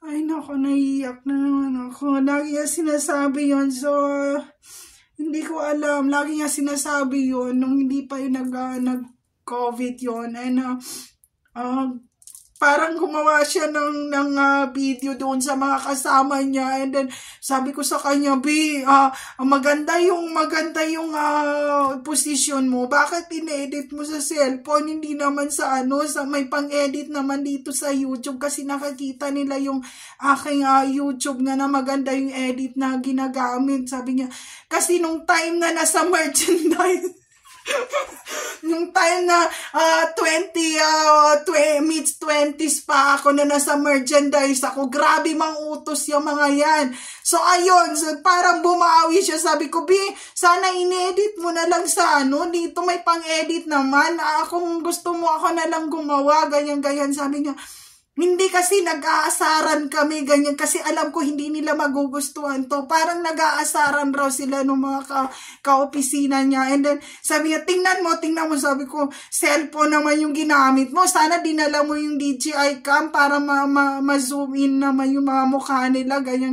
ay nako, naiiyak na naman ako. Lagi niya sinasabi yun, so, hindi ko alam, lagi niya sinasabi yun, nung hindi pa yung nag-COVID yun, and, parang gumawa siya ng video doon sa mga kasama niya, and then sabi ko sa kanya, B, maganda yung position mo, bakit in-edit mo sa cellphone, hindi naman sa may pang-edit naman dito sa YouTube, kasi nakakita nila yung aking YouTube na maganda yung edit na ginagamit. Sabi niya, kasi nung time na nasa merchandise, nung time na mid-20s pa ako na nasa merchandise ako, grabe mang utos yung mga yan. So ayun, so, parang bumawi siya. Sabi ko, B, sana in-edit mo na lang sa dito may pang-edit naman. Kung gusto mo, ako na lang gumawa, ganyan. Sabi niya, hindi kasi nag-aasaran kami, ganyan, kasi alam ko hindi nila magugustuhan to. Parang nag-aasaran raw sila ng mga ka-opisina niya. And then, sabi niya, tingnan mo, sabi ko, cellphone naman yung ginamit mo. Sana dinala mo yung DJI cam para ma-zoom in naman yung mga mukha nila, ganyan.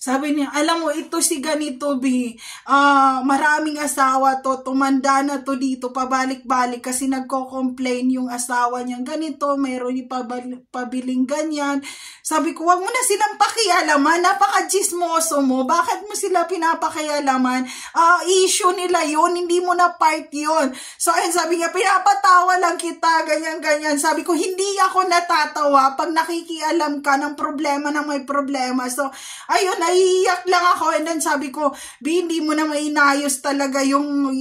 Sabi niya, alam mo, ito si ganito, B. Maraming asawa to, tumanda na to dito, pabalik-balik kasi nagko-complain yung asawa niya ganito, mayroon yung pabiling ganyan. Sabi ko, wag mo na silang pakialaman, napaka-chismoso mo, bakit mo sila pinapakialaman? Issue nila yun, hindi mo na part yun. So, ayun, sabi niya, pinapatawa lang kita, ganyan. Sabi ko, hindi ako natatawa pag nakikialam ka ng problema na may problema. So, ayun, naiiyak lang ako, and then sabi ko, B, hindi mo na mainayos talaga yung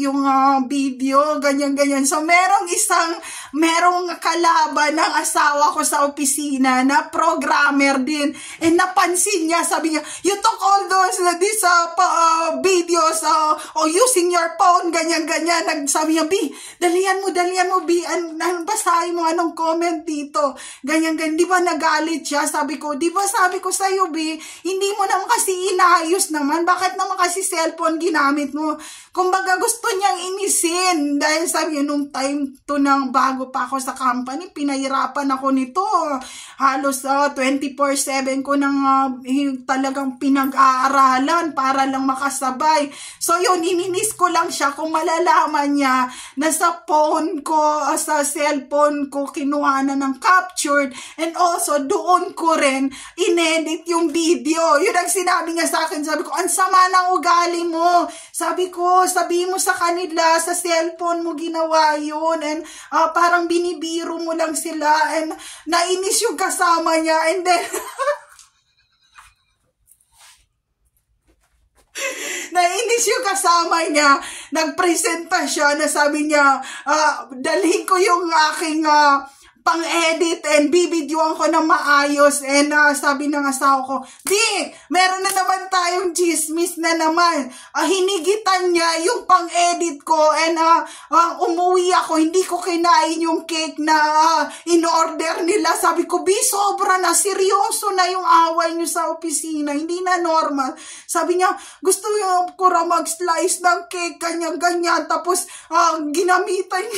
video, ganyan. So, merong kalaban ng asawa ko sa opisina na programmer din, and napansin niya, sabi niya, you took all those, these videos, using your phone, ganyan. Sabi niya, B, dalihan mo, B, basahin mo anong comment dito, ganyan. Di ba nagalit siya? Sabi ko, di ba sabi ko sa'yo, B, hindi mo naman kasi inaayos naman, bakit naman kasi cellphone ginamit mo? Kumbaga gusto niyang inisin, dahil sabi niya, nung time to nang bago pa ako sa company, pinahirapan ako nito, halos 24/7 ko nang talagang pinag-aaralan para lang makasabay. So yun, ininis ko lang siya kung malalaman niya na sa phone ko, sa cellphone ko, kinuha na ng captured, and also doon ko rin inedit yung video. Yun ang sinabi niya sa akin. Sabi ko, ang sama ng ugali mo. Sabi ko, sabi mo sa kanila, sa cellphone mo ginawa yun, and parang binibiro mo lang sila, and nainis yung kasama niya, and then nainis yung kasama niya, nagpresenta siya na sabi niya, dalhin ko yung aking pang-edit and bibidyoan ko na maayos, and sabi ng asawa ko, di, meron na naman tayong chismis na naman. Hinigitan niya yung pang-edit ko, and umuwi ako, hindi ko kinain yung cake na in-order nila. Sabi ko, B, sobra na, seryoso na yung away niyo sa opisina, hindi na normal. Sabi niya, gusto ko raw mag-slice ng cake, ganyan, tapos ginamitan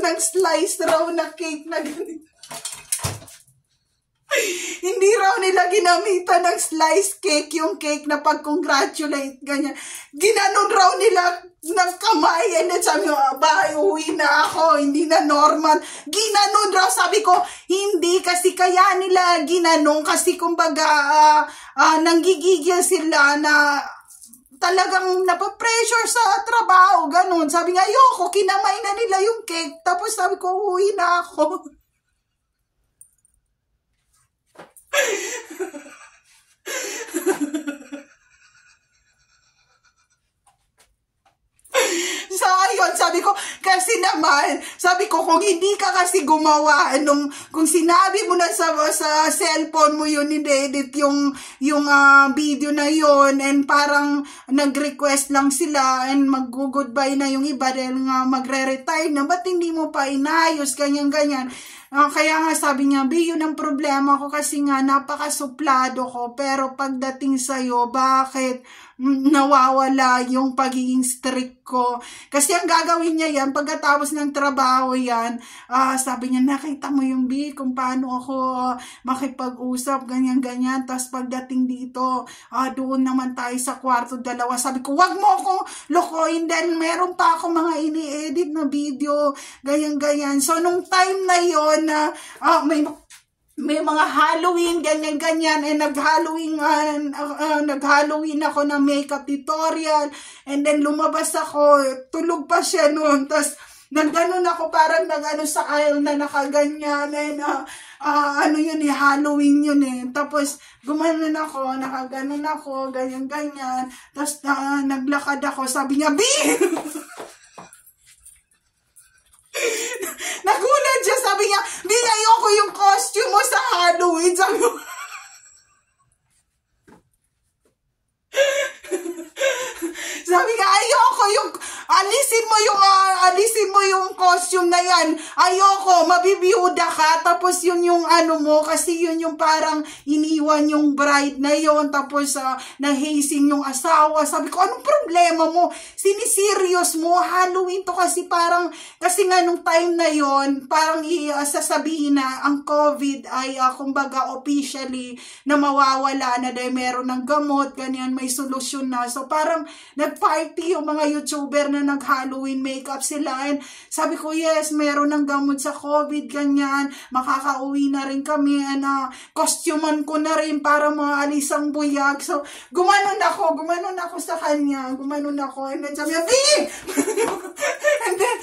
ng slice raw na cake na ganito. Hindi raw nila ginamitan ng slice cake, yung cake na pag-congratulate, ganyan. Ginanon raw nila ng kamay, and then sabi ko, bahay, uwi na ako, hindi na normal. Ginanon raw, sabi ko, hindi, kasi kaya nila ginanon, kasi kumbaga, nanggigigil sila na talagang napapressure sa trabaho, ganun. Sabi nga, ayoko, kinamay na nila yung cake. Tapos sabi ko, uwi na ako. So, ayun, sabi ko, kasi naman, sabi ko, kung hindi ka kasi gumawa, kung sinabi mo na sa cellphone mo yun, in-edit yung video na yun, and parang nag-request lang sila, and mag-goodbye na yung iba, dahil nga magre-retire na, ba't hindi mo pa inayos, ganyan. Kaya nga sabi niya, B, yun ang problema ko kasi nga napakasuplado ko, pero pagdating sa'yo, bakit nawawala yung pagiging strict ko? Kasi ang gagawin niya yan, pagkatapos ng trabaho yan, sabi niya, nakita mo yung B, kung paano ako makipag-usap, ganyan-ganyan. Tapos pagdating dito, doon naman tayo sa kwarto, dalawa. Sabi ko, wag mo akong lokohin dahil meron pa ako mga ini-edit na video, ganyan-ganyan. So, nung time na yon na may mga Halloween, ganyan-ganyan, nag-Halloween ako ng makeup tutorial, and then lumabas ako, tulog pa siya noon, tapos nagganon ako, parang nagano sa aisle na nakaganyan, and yun Halloween yun tapos gumanon ako, nakaganon ako, ganyan-ganyan, tapos naglakad ako, sabi niya, B! Nagulat siya, sabi niya, B, ayoko yung costume mo sa Halloween. Sabi ko, sabi niya, ayoko yung, alisin mo yung costume na yan. Ayoko, mabibiyuda ka. Tapos yun yung mo, kasi yun yung parang iniwan yung bride na yon. Tapos nahasing yung asawa. Sabi ko, anong problema mo? Siniserious mo? Halloween to kasi parang, kasi nga nung time na yon, parang sasabihin na ang COVID ay kumbaga officially na mawawala na dahil meron ng gamot, ganyan, may solusyon na. So parang nag-party yung mga YouTuber na nag-Halloween makeup sila. And sabi ko, yes, meron ng gamot sa COVID, ganyan. Makakauwi na rin kami. And costumean ko na rin para maalis ang buyag. So, gumanon ako sa kanya. Gumanon ako. And then sabi niya, B! And then,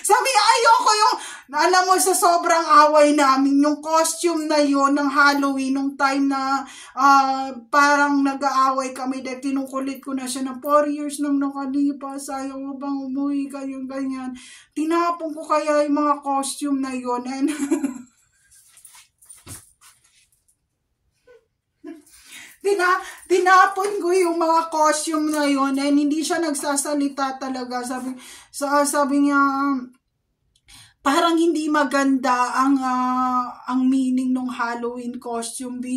sabi niya, ayoko yung, alam mo, sa sobrang away namin, yung costume na yon ng Halloween, nung time na parang nag-aaway kami dahil kinukulit ko na siya na 4 years nang nakalipas, ayaw mo bang umuwi, ganyan. Tinapon ko kaya yung mga costume na yon, and tinapon ko yung mga costume na yon, and hindi siya nagsasalita talaga. Sabi niya, parang hindi maganda ang meaning ng Halloween costume, B.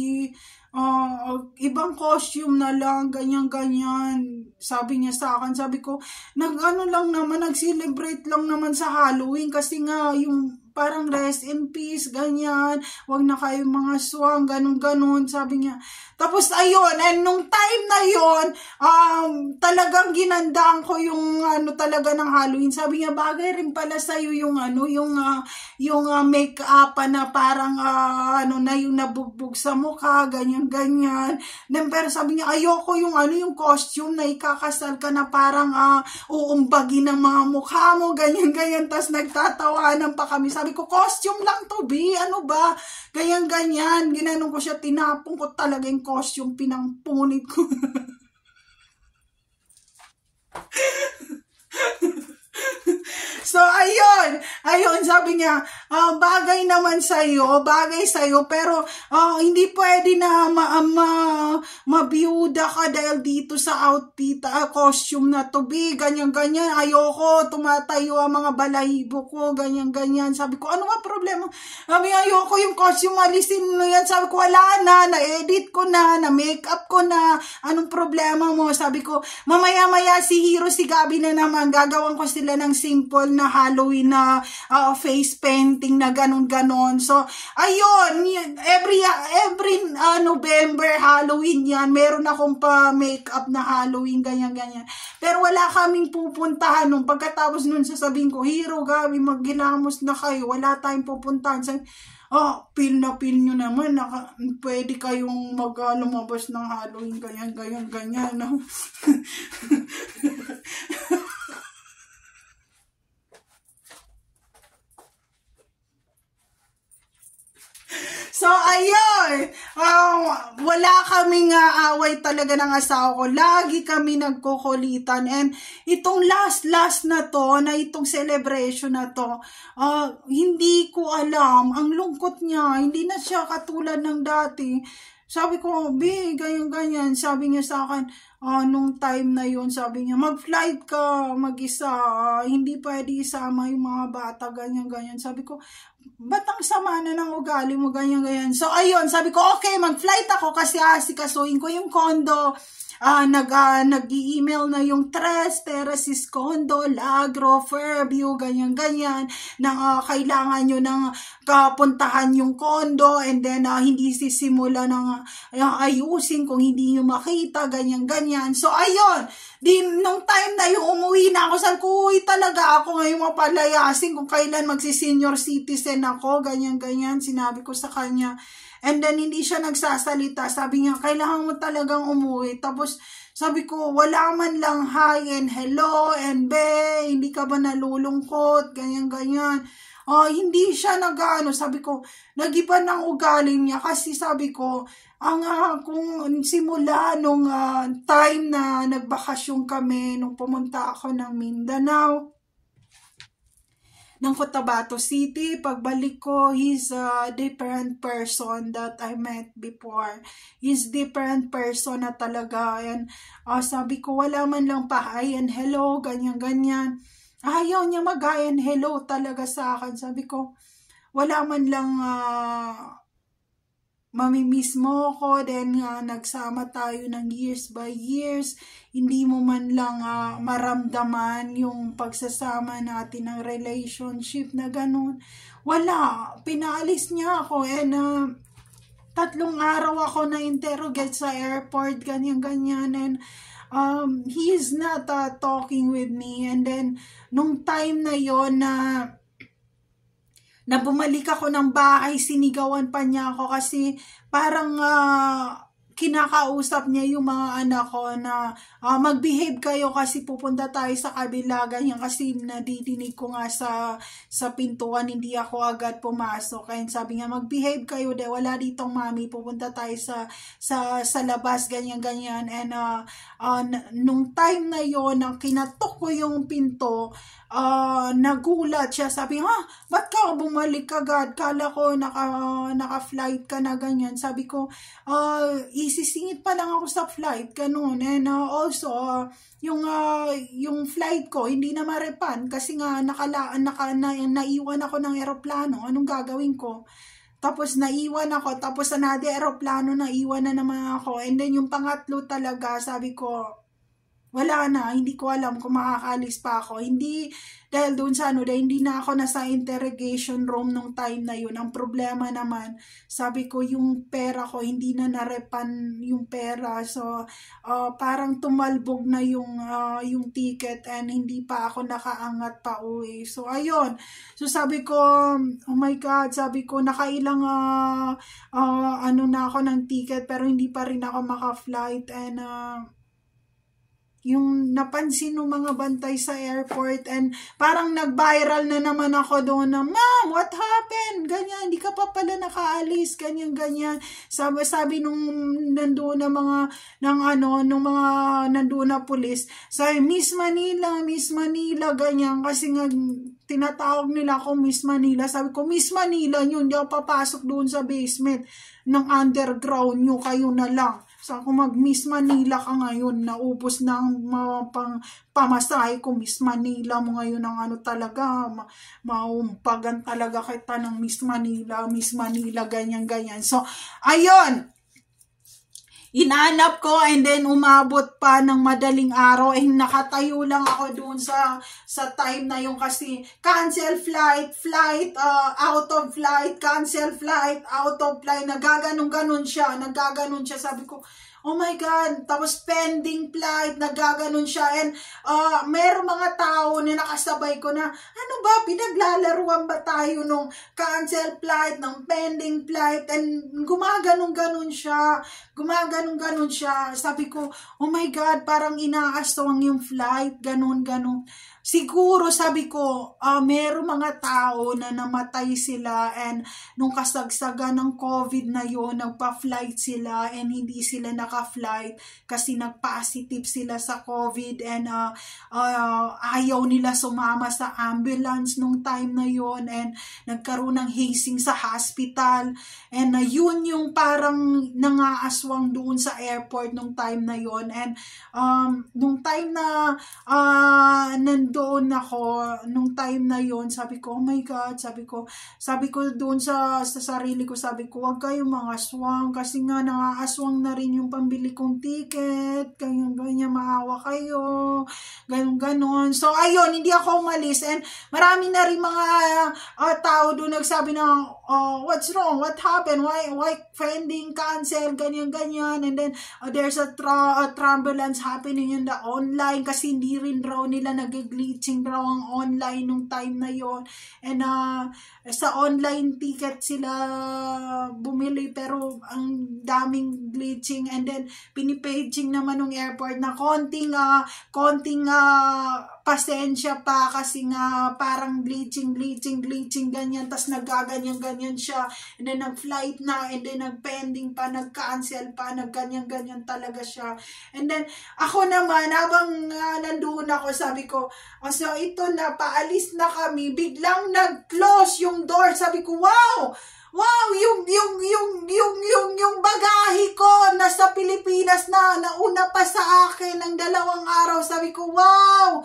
Ibang costume na lang, ganyan-ganyan. Sabi niya sa akin, sabi ko, nag-celebrate lang naman sa Halloween kasi nga yung parang rest in peace, ganyan, wag na kayong mga swang, ganun-ganun, sabi niya. Tapos ayun, and nung time na yon, talagang ginandaan ko yung talaga ng Halloween. Sabi niya, bagay rin pala sa'yo yung yung make-up na parang na yung nabugbog sa mukha, ganyan-ganyan. Then, pero sabi niya, ayoko yung yung costume na ikakasal ka na parang uumbagin ng mga mukha mo, ganyan-ganyan. Tapos nagtatawanan pa kami. Sabi ko, costume lang to, B. Ano ba? Ganyan-ganyan. Ginanong ko siya, tinapong ko talaga yung costume, pinampunit ko. So, ayun, sabi niya, bagay sa'yo, pero hindi pwede na mabiyuda ka dahil dito sa outfit, costume na to, B, ganyan-ganyan, ayoko, tumatayo ang mga balahibo ko, ganyan-ganyan. Sabi ko, ano nga problema? Sabi, ayoko yung costume, alisin mo yan. Sabi ko, wala na-edit ko na-makeup ko na, anong problema mo? Sabi ko, mamaya-maya si Hero, si Gabi na naman, gagawan ko sila ng simple na Halloween na face painting na ganon-ganon. So, ayun, every November Halloween yan, meron akong pa-makeup na Halloween, ganyan-ganyan. Pero wala kaming pupuntahan nung pagkatapos nun sasabihin ko, Hero, Gabi, maggilamos na kayo, wala tayong pupuntahan. Sabi, feel nyo naman, pwede kayong lumabas ng Halloween, ganyan. No? So, ayun, wala kaming away talaga ng asawa ko. Lagi kami nagkukulitan. And itong last na to, na itong celebration na to, hindi ko alam. Ang lungkot niya, hindi na siya katulad ng dati. Sabi ko, B, ganyan-ganyan. Sabi niya sa akin, nung time na yun, sabi niya, mag-flight ka mag-isa, hindi pwede isama yung mga bata, ganyan. Sabi ko, ba't ang sama na ng ugali mo, ganyan. So, ayun, sabi ko, okay, mag-flight ako kasi asikasuhin ko yung condo. Nag-i-email na yung Tres, Terraces Condo, Lagro, Fairview, ganyan, na kailangan nyo nang kapuntahan yung condo, and then hindi sisimula ng ayusin kung hindi nyo makita, ganyan. So, ayun, nung time na yung umuwi na ako, sabi ko, uy, talaga ako ngayon mapalayasin kung kailan magsi-senior citizen ako, ganyan, sinabi ko sa kanya. And then, hindi siya nagsasalita. Sabi niya, kailangan mo talagang umuwi. Tapos, sabi ko, wala man lang hi and hello and be, hindi ka ba nalulungkot, ganyan. Hindi siya sabi ko, nag-iba ng ugali niya. Kasi sabi ko, kung simula nung time na nagbakasyon kami, nung pumunta ako ng Mindanao, ng Cotabato City, pagbalik ko, he's a different person that I met before. He's different person na talaga. And sabi ko, wala man lang pa hi and hello, ganyan. Ayaw niya mag-hi and hello talaga sa akin. Sabi ko, wala man lang mamimiss mo ko, then nagsama tayo ng years by years, hindi mo man lang maramdaman yung pagsasama natin ng relationship na ganun. Wala, pinaalis niya ako, and 3 araw ako na-interrogate sa airport, ganyan, and he is not talking with me. And then, nung time na yon na bumalik ako ng bahay, sinigawan pa niya ako kasi parang kinakausap niya yung mga anak ko na mag-behave kayo kasi pupunta tayo sa kabila, ganyan, kasi nadidinig ko nga sa pintuan, hindi ako agad pumasok. Kaya sabi niya, mag-behave kayo, wala ditong mami, pupunta tayo sa labas, ganyan. And nung time na yon, kinatok ko yung pinto, nagulat siya, sabi, ba't ka bumalik agad? Kala ko naka-flight ka na, ganyan. Sabi ko, isisingit pa lang ako sa flight, ganun. And also, yung flight ko, hindi na marepan kasi nga naiwan ako ng eroplano. Anong gagawin ko? Tapos naiwan ako, tapos another eroplano, naiwan na naman ako. And then yung pangatlo talaga, sabi ko, wala na, hindi ko alam kung makakaalis pa ako. Hindi, dahil doon sa hindi na ako nasa interrogation room nung time na yun. Ang problema naman, sabi ko, yung pera ko, hindi na narepan yung pera. So, parang tumalbog na yung ticket, and hindi pa ako nakaangat pa uwi. So, ayun. So, sabi ko, oh my God, sabi ko, nakailang na ako ng ticket, pero hindi pa rin ako maka-flight. And, yung napansin ng mga bantay sa airport, and parang nag-viral na naman ako doon na, ma'am, what happened? Ganyan, hindi ka pa pala nakaalis, ganyan. Sabi nung nandoon na nung mga nandoon na pulis, sabi, Miss Manila, ganyan, kasi nga tinatawag nila ako Miss Manila. Sabi ko, Miss Manila yun, hindi ako papasok doon sa basement ng underground nyo, kayo na lang. So, kung mag-Miss Manila ka ngayon, naubos na ang pamasahe ko, Miss Manila mo ngayon ang talaga, maumpagan talaga kita ng Miss Manila, ganyan. So, ayun, inanap ko, and then umabot pa ng madaling araw, nakatayo lang ako doon sa time na yung kasi cancel flight, out of flight, cancel flight, out of flight, nagaganon siya, sabi ko, oh my God, tapos pending flight, nagaganon siya, and meron mga tao na nakasabay ko na, ano ba, pinaglalaruan ba tayo nung cancel flight, ng pending flight, and gumaganon siya, sabi ko, oh my God, parang inaaswang yung flight, ganon. siguro sabi ko, meron mga tao na namatay sila and nung kasagsagan ng COVID na yon, nagpa-flight sila and hindi sila naka-flight kasi nag-positive sila sa COVID and ayaw nila sumama sa ambulance nung time na yon and nagkaroon ng hazing sa hospital and yun yung parang nangaaswang doon sa airport nung time na yon and nung time na nandoon ako, nung time na yon, sabi ko, oh my God, sabi ko doon sa sarili ko, sabi ko, huwag kayong mga aswang kasi nga nangaaswang na rin yung pambili kong ticket, ganyan, maawa kayo, ganon. So ayun, hindi ako umalis and marami na rin mga tao doon nagsabi na, what's wrong, what happened, why pending, cancel, ganyan, and then there's a turbulence happening in the online kasi hindi rin raw nila nag-glitching raw ang online nung time na yon and sa online ticket sila bumili pero ang daming glitching and then pinipaging naman ng airport na konting pasensya pa kasi nga parang glitching ganyan, tas nagaganyan siya and then nag-flight na and then nag-pending pa, nag-cancel pa, nagganyan talaga siya and then ako naman habang nandoon ako, sabi ko, so ito na, paalis na kami, biglang nag-close yung door, sabi ko, wow, yung bagahe ko nasa Pilipinas na, nauna pa sa akin ng 2 araw, sabi ko, wow,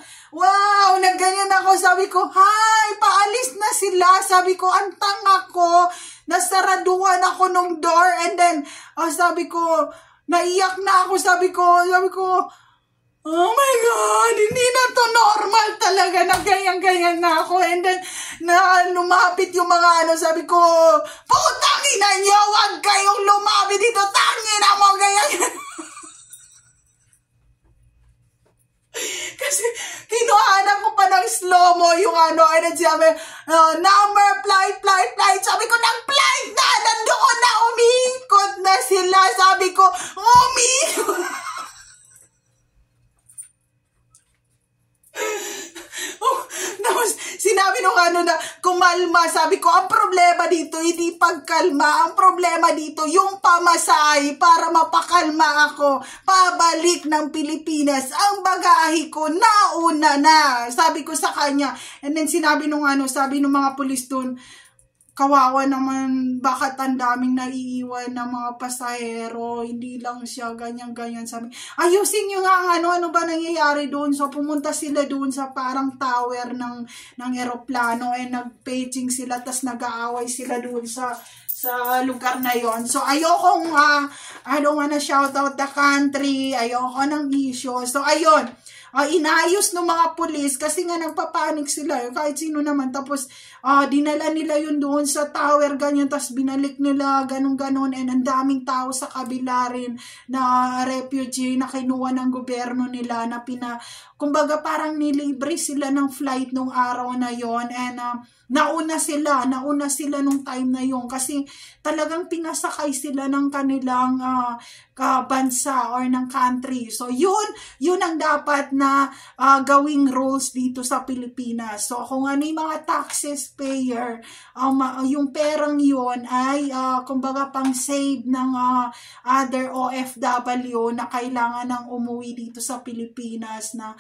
nagganyan ako, sabi ko, hi, paalis na sila, sabi ko, ang tanga ko, nasaraduhan ako nung door, and then, sabi ko, naiyak na ako, sabi ko, oh my God, hindi na to normal talaga, nagganyan na ako, and then, lumapit yung mga sabi ko, putang ina nyo, wag kayong lumapit dito, tangina mo, ganyan. Kasi, kinuhanan ko pa ng slow-mo yung and then sabi, number, flight, sabi ko, nag-flight na, nandoon na, umiikot na sila, sabi ko, umiikot. Tapos sinabi nung na kumalma, sabi ko, ang problema dito hindi pagkalma, ang problema dito yung pamasahe para mapakalma ako pabalik ng Pilipinas, ang bagahe ko nauna na, sabi ko sa kanya. And then sinabi nung sabi nung mga pulis doon, kawawa naman, bakit ang daming naiiwan ng mga pasahero, hindi lang siya, ganyan, sabi, ayusin nyo nga ano ba nangyayari doon. So pumunta sila doon sa parang tower ng eroplano and nag-paging sila, tas nag-aaway sila doon sa lugar na yon. So ayokong, I don't wanna shout out the country, ayoko ng issue. So ayun, inayos ng mga pulis kasi nga nagpapanik sila, kahit sino naman, tapos dinala nila yun doon sa tower, ganyan, tapos binalik nila, ganun, and ang daming tao sa kabila rin na refugee na kinuha ng gobyerno nila na kumbaga parang nilibre sila ng flight nung araw na yon and nauna sila nung time na yon kasi talagang pinasakay sila ng kanilang bansa or ng country. So yun ang dapat na gawing rules dito sa Pilipinas. So kung ano yung mga taxes payer, yung perang yun ay kumbaga pang save ng other OFW na kailangan ng umuwi dito sa Pilipinas na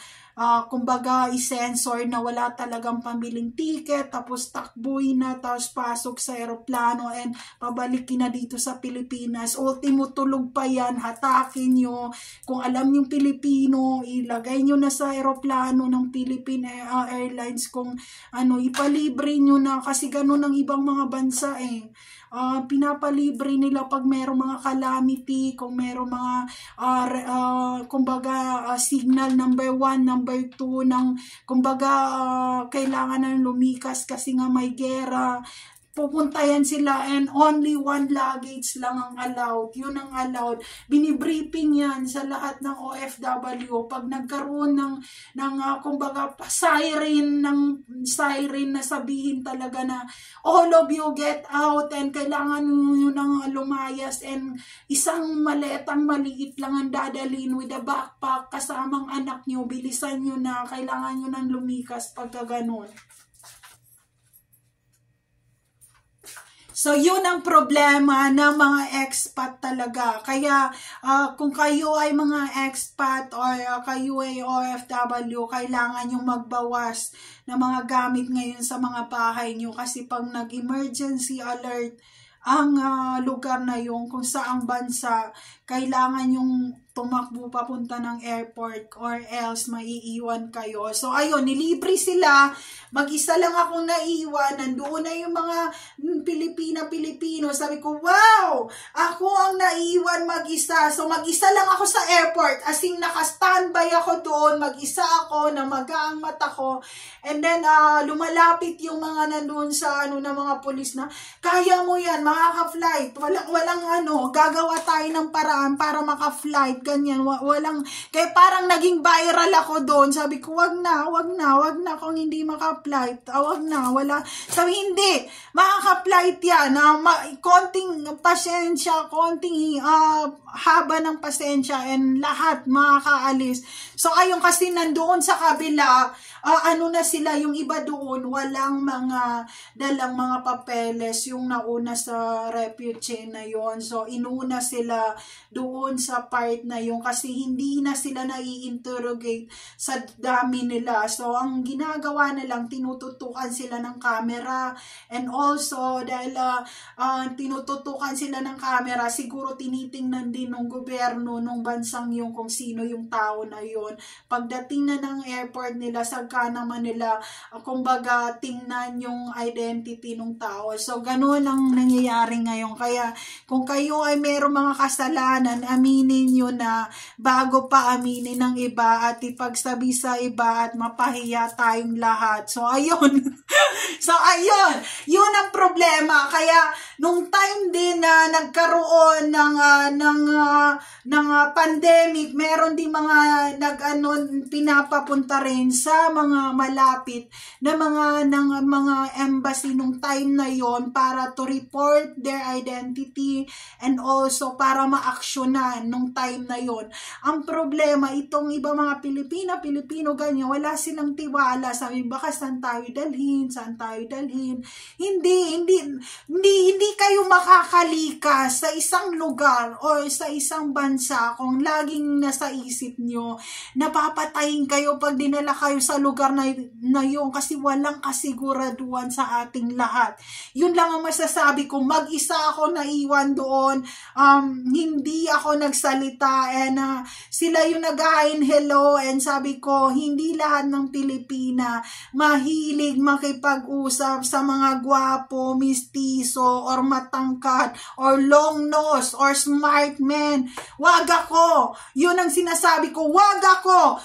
kumbaga i-sensor na wala talagang pambiling ticket, tapos takbuhin na, tapos pasok sa aeroplano and pabalikin na dito sa Pilipinas. Ultimo tulog pa yan, hatakin nyo. Kung alam yung Pilipino, ilagay nyo na sa aeroplano ng Philippine Airlines. Kung ipalibre nyo na, kasi ganun ang ibang mga bansa pinapalibre nila pag merong mga calamity, kung merong mga kumbaga signal number 1, number 2 ng kumbaga kailangan na lumikas kasi nga may gera. pupuntayan sila and only one luggage lang ang allowed. Yun ang allowed. Binibriefing yan sa lahat ng OFW. Pag nagkaroon ng kumbaga, siren na sabihin talaga na all of you get out and kailangan nyo nang lumayas and isang maletang maliit lang ang dadalhin with a backpack kasamang anak nyo. Bilisan nyo na. Kailangan nyo nang lumikas pagka ganun. So, yun ang problema ng mga expat talaga. Kaya, kung kayo ay mga expat or kayo ay OFW, kailangan yung magbawas ng mga gamit ngayon sa mga bahay nyo. Kasi pag nag-emergency alert ang lugar na yun, kung saang bansa, kailangan yung tumakbo papunta ng airport or else maiiwan kayo. So, ayun, nilibre sila. Mag-isa lang akong naiwan. Nandoon na yung mga Pilipino. Sabi ko, wow! Ako ang naiwan mag-isa. So, mag-isa lang ako sa airport. As in, naka-standby ako doon. Mag-isa ako, namaga ang mata ko. And then, lumalapit yung mga nandoon sa na mga pulis na, kaya mo yan, makaka-flight. Walang gagawa tayo ng paraan para maka-flight. Ganyan, walang, kaya parang naging viral ako doon. Sabi ko, wag na kung hindi maka-flight. Wag na, wala. Sabi, hindi, makaka-flight yan. Konting pasensya, konting haba ng pasensya and lahat makakaalis. So, ayun kasi nandoon sa kabila, na sila, yung iba doon, walang mga dalang mga papeles, yung nauna sa refugee na yon. So, inuna sila doon sa part na yun kasi hindi na sila nai-interrogate sa dami nila. So, ang ginagawa na lang, tinututukan sila ng camera and also, dahil tinututukan sila ng camera, siguro tinitingnan din ng gobyerno ng bansang yung kung sino yung tao na yun. Pagdating na ng airport nila, sagka naman nila, kumbaga, tingnan yung identity ng tao. So, ganun ang nangyayari ngayon. Kaya, kung kayo ay mayroong mga kasalanan, aminin nyo na bago pa aminin ng iba at ipagsabi sa iba at mapahiya tayong lahat. So, ayun. So, ayun. Yun ang problema. Kaya, nung time din na nagkaroon ng pandemic, meron din mga pinapapunta rin sa mga malapit na mga embassy nung time na yon para to report their identity and also para ma-actionan nung time na yon. Ang problema, itong iba mga Pilipino ganyan, wala silang tiwala. Sabi, baka saan tayo dalhin? Hindi kayo makakalikas sa isang lugar o sa isang bansa kung laging nasa isip nyo, napapatayin kayo pag dinala kayo sa lugar na yun kasi walang kasiguraduhan sa ating lahat. Yun lang ang masasabi ko. Mag-isa ako naiwan doon. Hindi ako nagsalita and sila yung nag-hi and hello and sabi ko, hindi lahat ng Pilipina mahilig makipag-usap sa mga gwapo, mistiso, or matangkad, or long nose, or smart men. Wag ako. Yun ang sinasabi ko. Wag ako.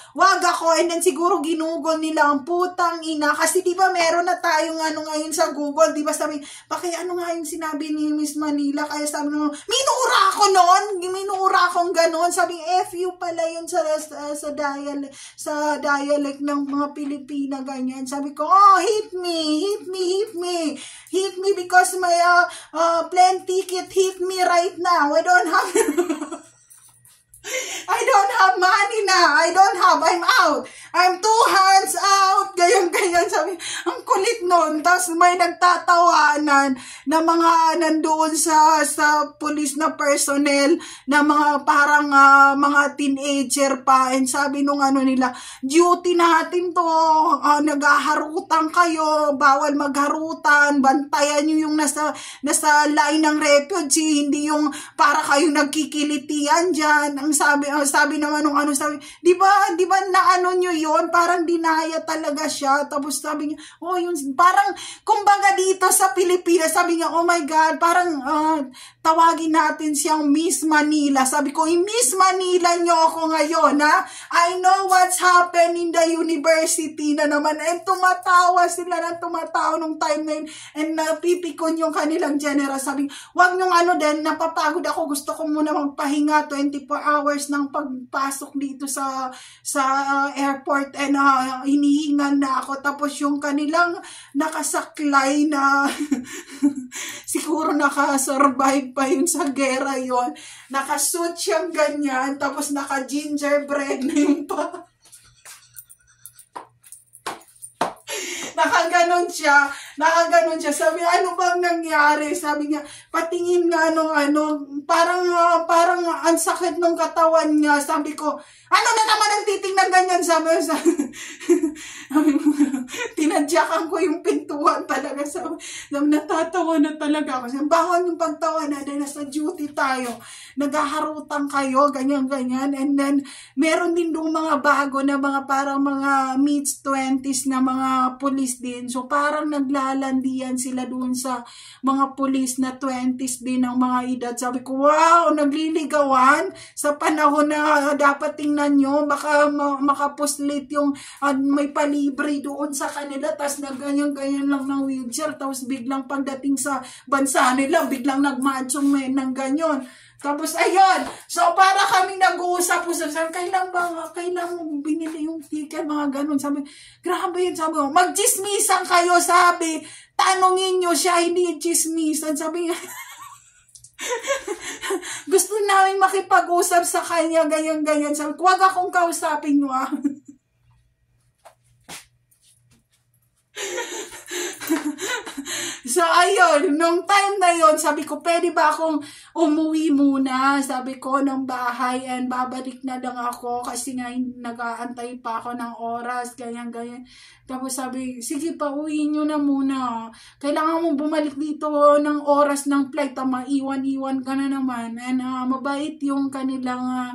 And then siguro ginugol nila ang putang ina. Kasi diba meron na tayong ngayon sa Google. Diba sabi, nga yung sinabi ni Miss Manila. Kaya sabi mo, minura ako noon. Minura akong ganon. Sabi, FU pala yun sa dialect ng mga Pilipina ganyan. Sabi ko, hit me because my plane ticket hit me right now. I don't have money na. I'm out. I'm 2 hands out. Ganyan. Sabi, ang kulit nun. Tapos may nagtatawanan na mga nandoon sa police na personnel na mga parang mga teenager pa. And sabi nung nila, duty natin to. Naghaharutan kayo. Bawal magharutan. Bantayan nyo yung nasa line ng refugee. Hindi yung para kayo nagkikilitian dyan. Ang sabi naman nung sabi, di ba na nyo yun? Parang dinaya talaga siya. Tapos sabi niya, yun, parang, kumbaga dito sa Pilipinas, sabi niya, oh my God, parang, tawagin natin siyang Miss Manila. Sabi ko, Miss Manila nyo ako ngayon, ha? I know what's happened in the university na naman. And tumatawa sila ng tumatawa nung time na yun. And napipikon yung kanilang general. Sabi, wag nyong din, napapagod ako. Gusto ko muna magpahinga 24 hours ng pagpasok dito sa airport. And hinihingan na ako. Tapos yung kanilang nakasaklay na siguro nakasurvive pa yun sa gera yon. Nakasuit siyang ganyan. Tapos naka-gingerbread na yung pa. Nakaganon siya. Sabi, ano bang nangyari? Sabi niya, patingin nga parang ang sakit ng katawan niya. Sabi ko, ano na naman ang titingnan ganyan? Sabi tinadyakan ko yung pintuan talaga. Sabi, natatawa na talaga ako. Sabi, bawal yung pagtawa na dahil nasa duty tayo. Naghaharutan kayo, ganyan-ganyan. And then, meron din doon mga bago na mga parang mga mid-20s na mga police din. So, parang naglalandian sila doon sa mga police na 20s din ng mga edad. Sabi ko, wow, nagliligawan sa panahon na dapat tingnan nyo. Baka makapuslit yung may palibre doon sa kanila. Tapos nagganyan-ganyan lang ng wheelchair. Tapos biglang pagdating sa bansa nila, biglang nagmachong ng ganyan. Tapos, ayun. So, para kami nag-uusap-usap. Sabi, kailan mo binili yung ticket, mga ganun. Sabi, grabe yun. Sabi ko, mag-chismisan kayo, sabi. Tanungin nyo siya, hindi chismisan. Sabi nga, gusto namin makipag-usap sa kanya, ganyan-ganyan. Sabi, huwag akong kausapin nyo, ah. So, ayun, nung time na yon, sabi ko, pwede ba akong umuwi muna, sabi ko, ng bahay, and babalik na lang ako kasi nga nag-aantay pa ako ng oras, ganyan-ganyan. Tapos sabi, sige pa, uwiin nyo na muna. Kailangan mo bumalik dito ng oras ng flight, maiwan-iwan ka na naman. And mabait yung kanilang,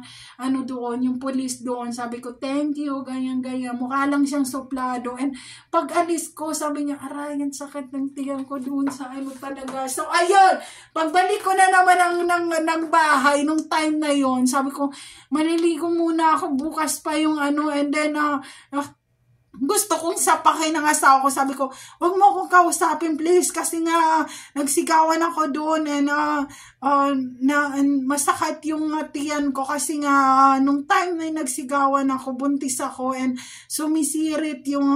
doon, yung police doon. Sabi ko, thank you, ganyan-ganyan. Mukha lang siyang suplado. And pag alis ko, sabi niya, aray, ang sakit ng tiyan ko doon sa talaga. So, ayun, pagbalik ko na naman ng bahay, nung time na yon, sabi ko, maliligo muna ako, bukas pa yung and then, gusto kong sapakin ng asawa ko. Sabi ko, wag mo akong kausapin, please. Kasi nga, nagsigawan ako doon and masakit yung tiyan ko. Kasi nga, nung time na nagsigawan ako, buntis ako and sumisirit yung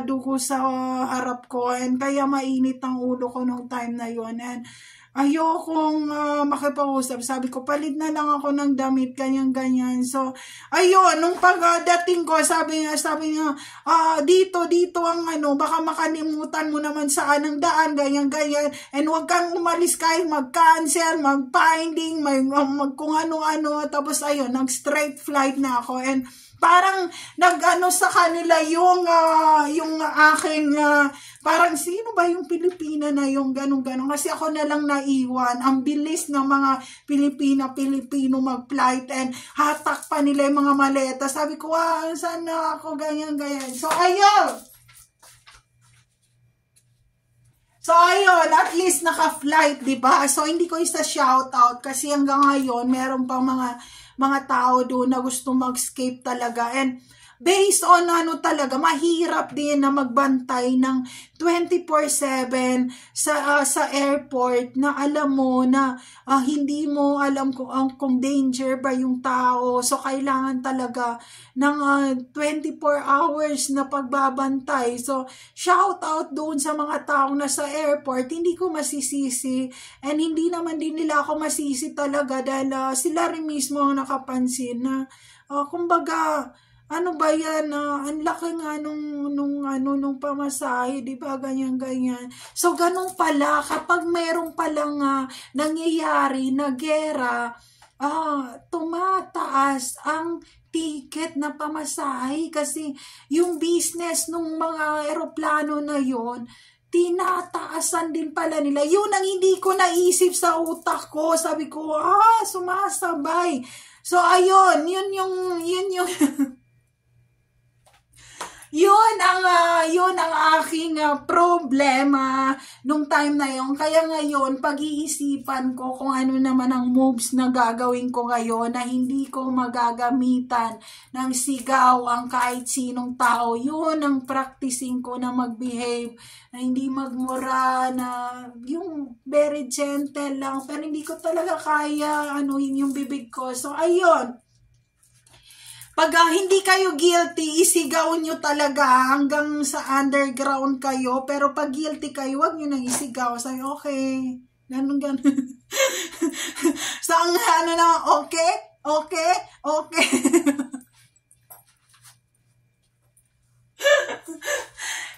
dugo sa harap ko. And kaya mainit ang ulo ko nung time na yon. And ayokong makipag-usap. Sabi ko, palit na lang ako ng damit, ganyan-ganyan. So, ayun, nung pagdating ko, sabi niya, dito ang baka makalimutan mo naman saan ang daan, ganyan-ganyan. And huwag kang umalis kahit mag-cancel, mag-finding, kung ano-ano. Tapos, ayun, nag-straight flight na ako. And parang sa kanila yung aking parang sino ba yung Pilipina na yung ganun-ganun, kasi ako na lang naiwan. Ang bilis ng mga Pilipino mag-flight and hatak pa nila yung mga maleta. Sabi ko, saan na ako, ganyan-ganyan. So ayun, at least naka-flight, diba? So, hindi ko isa shoutout kasi hanggang ngayon, meron pang mga tao doon na gusto mag-escape talaga. And based on talaga, mahirap din na magbantay ng 24/7 sa airport na alam mo na hindi mo alam kung danger ba yung tao. So, kailangan talaga ng 24 hours na pagbabantay. So, shout out doon sa mga taong nasa airport. Hindi ko masisisi and hindi naman din nila ako masisi talaga dahil sila rin mismo ang nakapansin na kumbaga, ano ba yan? Ang laki nga nung pamasahe, di ba? Ganyan-ganyan. So, ganun pala, kapag merong palang nangyayari na gera, tumataas ang ticket na pamasahe kasi yung business ng mga eroplano na yon, tinataasan din pala nila. Yun ang hindi ko naisip sa utak ko. Sabi ko, sumasabay. So, ayun, yun yung Yun ang aking problema nung time na yun. Kaya ngayon, pag-iisipan ko kung ano naman ang moves na gagawin ko ngayon na hindi ko magagamitan ng sigaw ang kahit sinong tao. Yun ang practicing ko na mag-behave, na hindi magmura, na yung very gentle lang. Pero hindi ko talaga kaya anuhin yung bibig ko. So, ayun. Pag hindi kayo guilty, isigaw nyo talaga hanggang sa underground kayo. Pero pag guilty kayo, wag nyo nang isigaw. Sabi, okay. Ganun. So, ang ano naman, okay.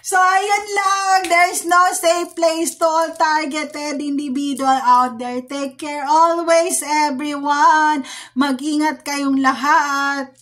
So, ayun lang. There's no safe place to all targeted individual out there. Take care always, everyone. Mag-ingat kayong lahat.